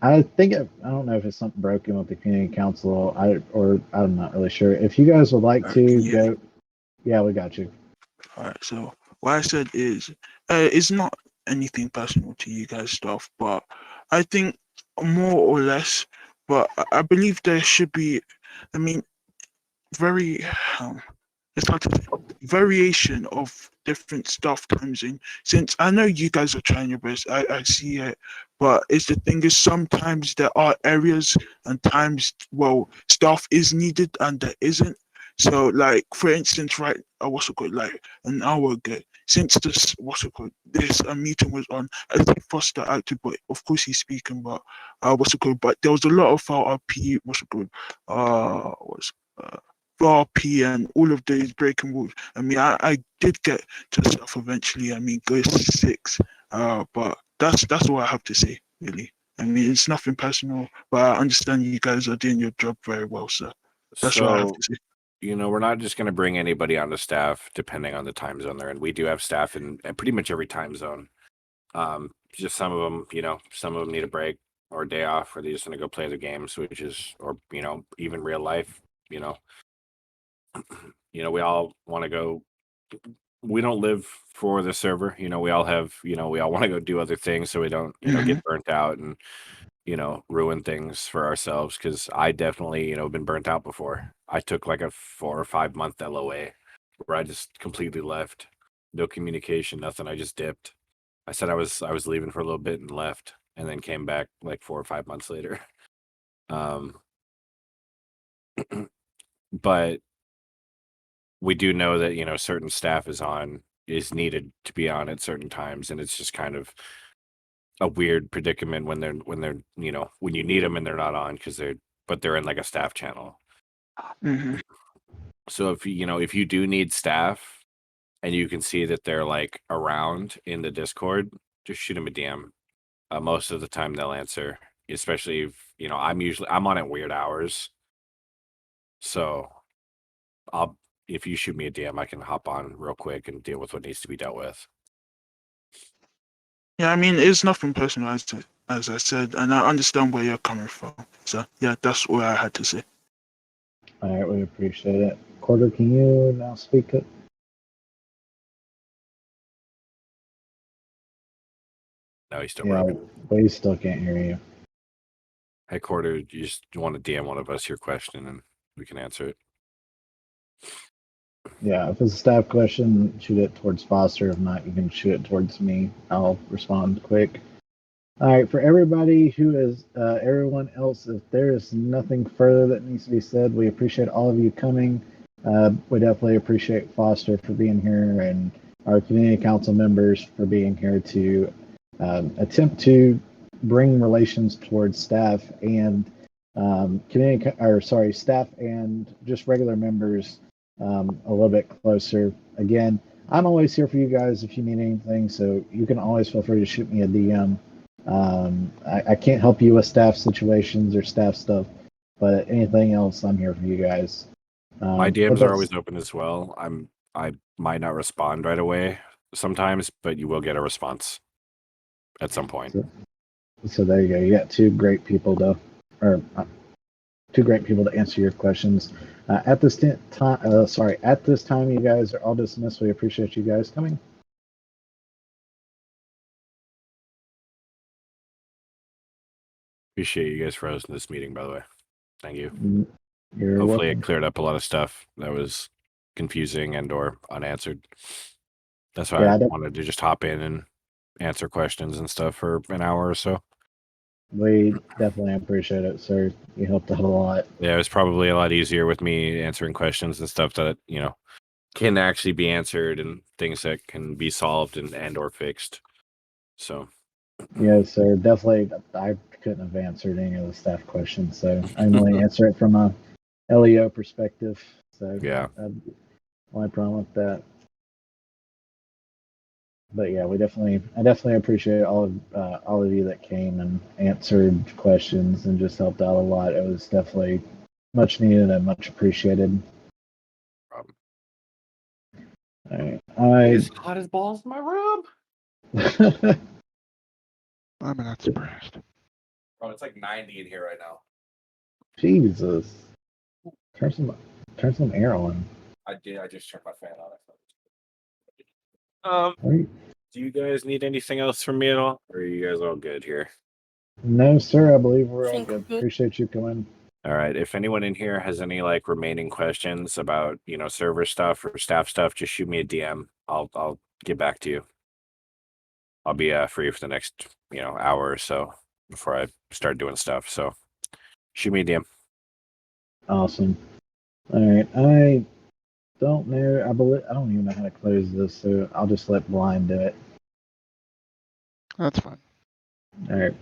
I don't know if it's something broken with the community council. I'm not really sure. If you guys would like to go, yeah, we got you. Alright, so what I said is, it's not anything personal to you guys stuff, but I think more or less, but I believe there should be, I mean, very, it's hard to say, variation of different stuff comes in. Since I know you guys are trying your best, I see it, but it's the thing is sometimes there are areas and times, well, stuff is needed and there isn't. So, like for instance, right, what's it called? Like an hour ago, since this what's it called? This meeting was on. I think Foster acted, but of course he's speaking. But what's it called? But there was a lot of RP. What's it called? What's RP and all of those breaking rules. I mean, I did get to stuff eventually. I mean, go 6. But that's all I have to say, really. I mean, it's nothing personal, but I understand you guys are doing your job very well, so that's what I have to say. we're not just going to bring anybody onto staff depending on the time zone they're in. We do have staff in pretty much every time zone. Just some of them, some of them need a break or a day off, or they're just going to go play the games, which is, or even real life. We all want to go. We don't live for the server. We all have. We all want to go do other things, so we don't, get burnt out and ruin things for ourselves. Because I definitely, been burnt out before. I took like a 4 or 5 month LOA where I just completely left. No communication, nothing. I just dipped. I said I was leaving for a little bit and left, and then came back like 4 or 5 months later. But we do know that certain staff is needed to be on at certain times, and it's just kind of a weird predicament when they're when you need them and they're not on because they're in like a staff channel. Mhm. So if if you do need staff and you can see that they're like around in the Discord, just shoot them a DM. Most of the time they'll answer, especially if I'm on at weird hours. So if you shoot me a DM, I can hop on real quick and deal with what needs to be dealt with. Yeah, I mean, it's nothing personal, as I said, and I understand where you're coming from. So yeah, that's what I had to say. All right, we appreciate it. Quarter, can you now speak it? No, he's still Yeah, broken. we still can't hear you. Hey, Quarter, you just want to DM one of us your question and we can answer it. Yeah, if it's a staff question, shoot it towards Foster. If not, you can shoot it towards me. I'll respond quick. All right, for everybody who is, everyone else, if there is nothing further that needs to be said, we appreciate all of you coming. We definitely appreciate Foster for being here and our community council members for being here to attempt to bring relations towards staff and staff and just regular members a little bit closer. Again, I'm always here for you guys if you need anything, so you can always feel free to shoot me a DM. I can't help you with staff situations or staff stuff, but anything else, I'm here for you guys. My DMs are always open as well. I might not respond right away sometimes, but you will get a response at some point. So there you go. You got two great people to answer your questions. At this time, you guys are all dismissed. We appreciate you guys coming. Appreciate you guys for hosting this meeting, by the way. Thank you. You're Hopefully welcome. it cleared up a lot of stuff that was confusing and or unanswered. That's why Yeah, I wanted to just hop in and answer questions and stuff for an hour or so. We definitely appreciate it, sir. You helped out a lot. Yeah, it was probably a lot easier with me answering questions and stuff that, can actually be answered and things that can be solved and or fixed. So Yes, sir. Definitely, I couldn't have answered any of the staff questions, so I can only answer it from a LEO perspective. So yeah, only problem with that. But yeah, I definitely appreciate all of you that came and answered questions and just helped out a lot. It was definitely much needed and much appreciated. All right, it's hot as balls in my room. I'm not surprised. Oh, it's like 90 in here right now. Jesus, turn some air on. I did. I just turned my fan on. Do you guys need anything else from me at all, or are you guys all good here? No, sir. I believe we're all Think good. good. Appreciate you coming. All right. If anyone in here has any like remaining questions about server stuff or staff stuff, just shoot me a DM. I'll get back to you. I'll be free for the next hour or so before I start doing stuff. So shoot me a DM. Awesome. All right. I don't know. I don't even know how to close this, so I'll just let Blind do it. That's fine. All right.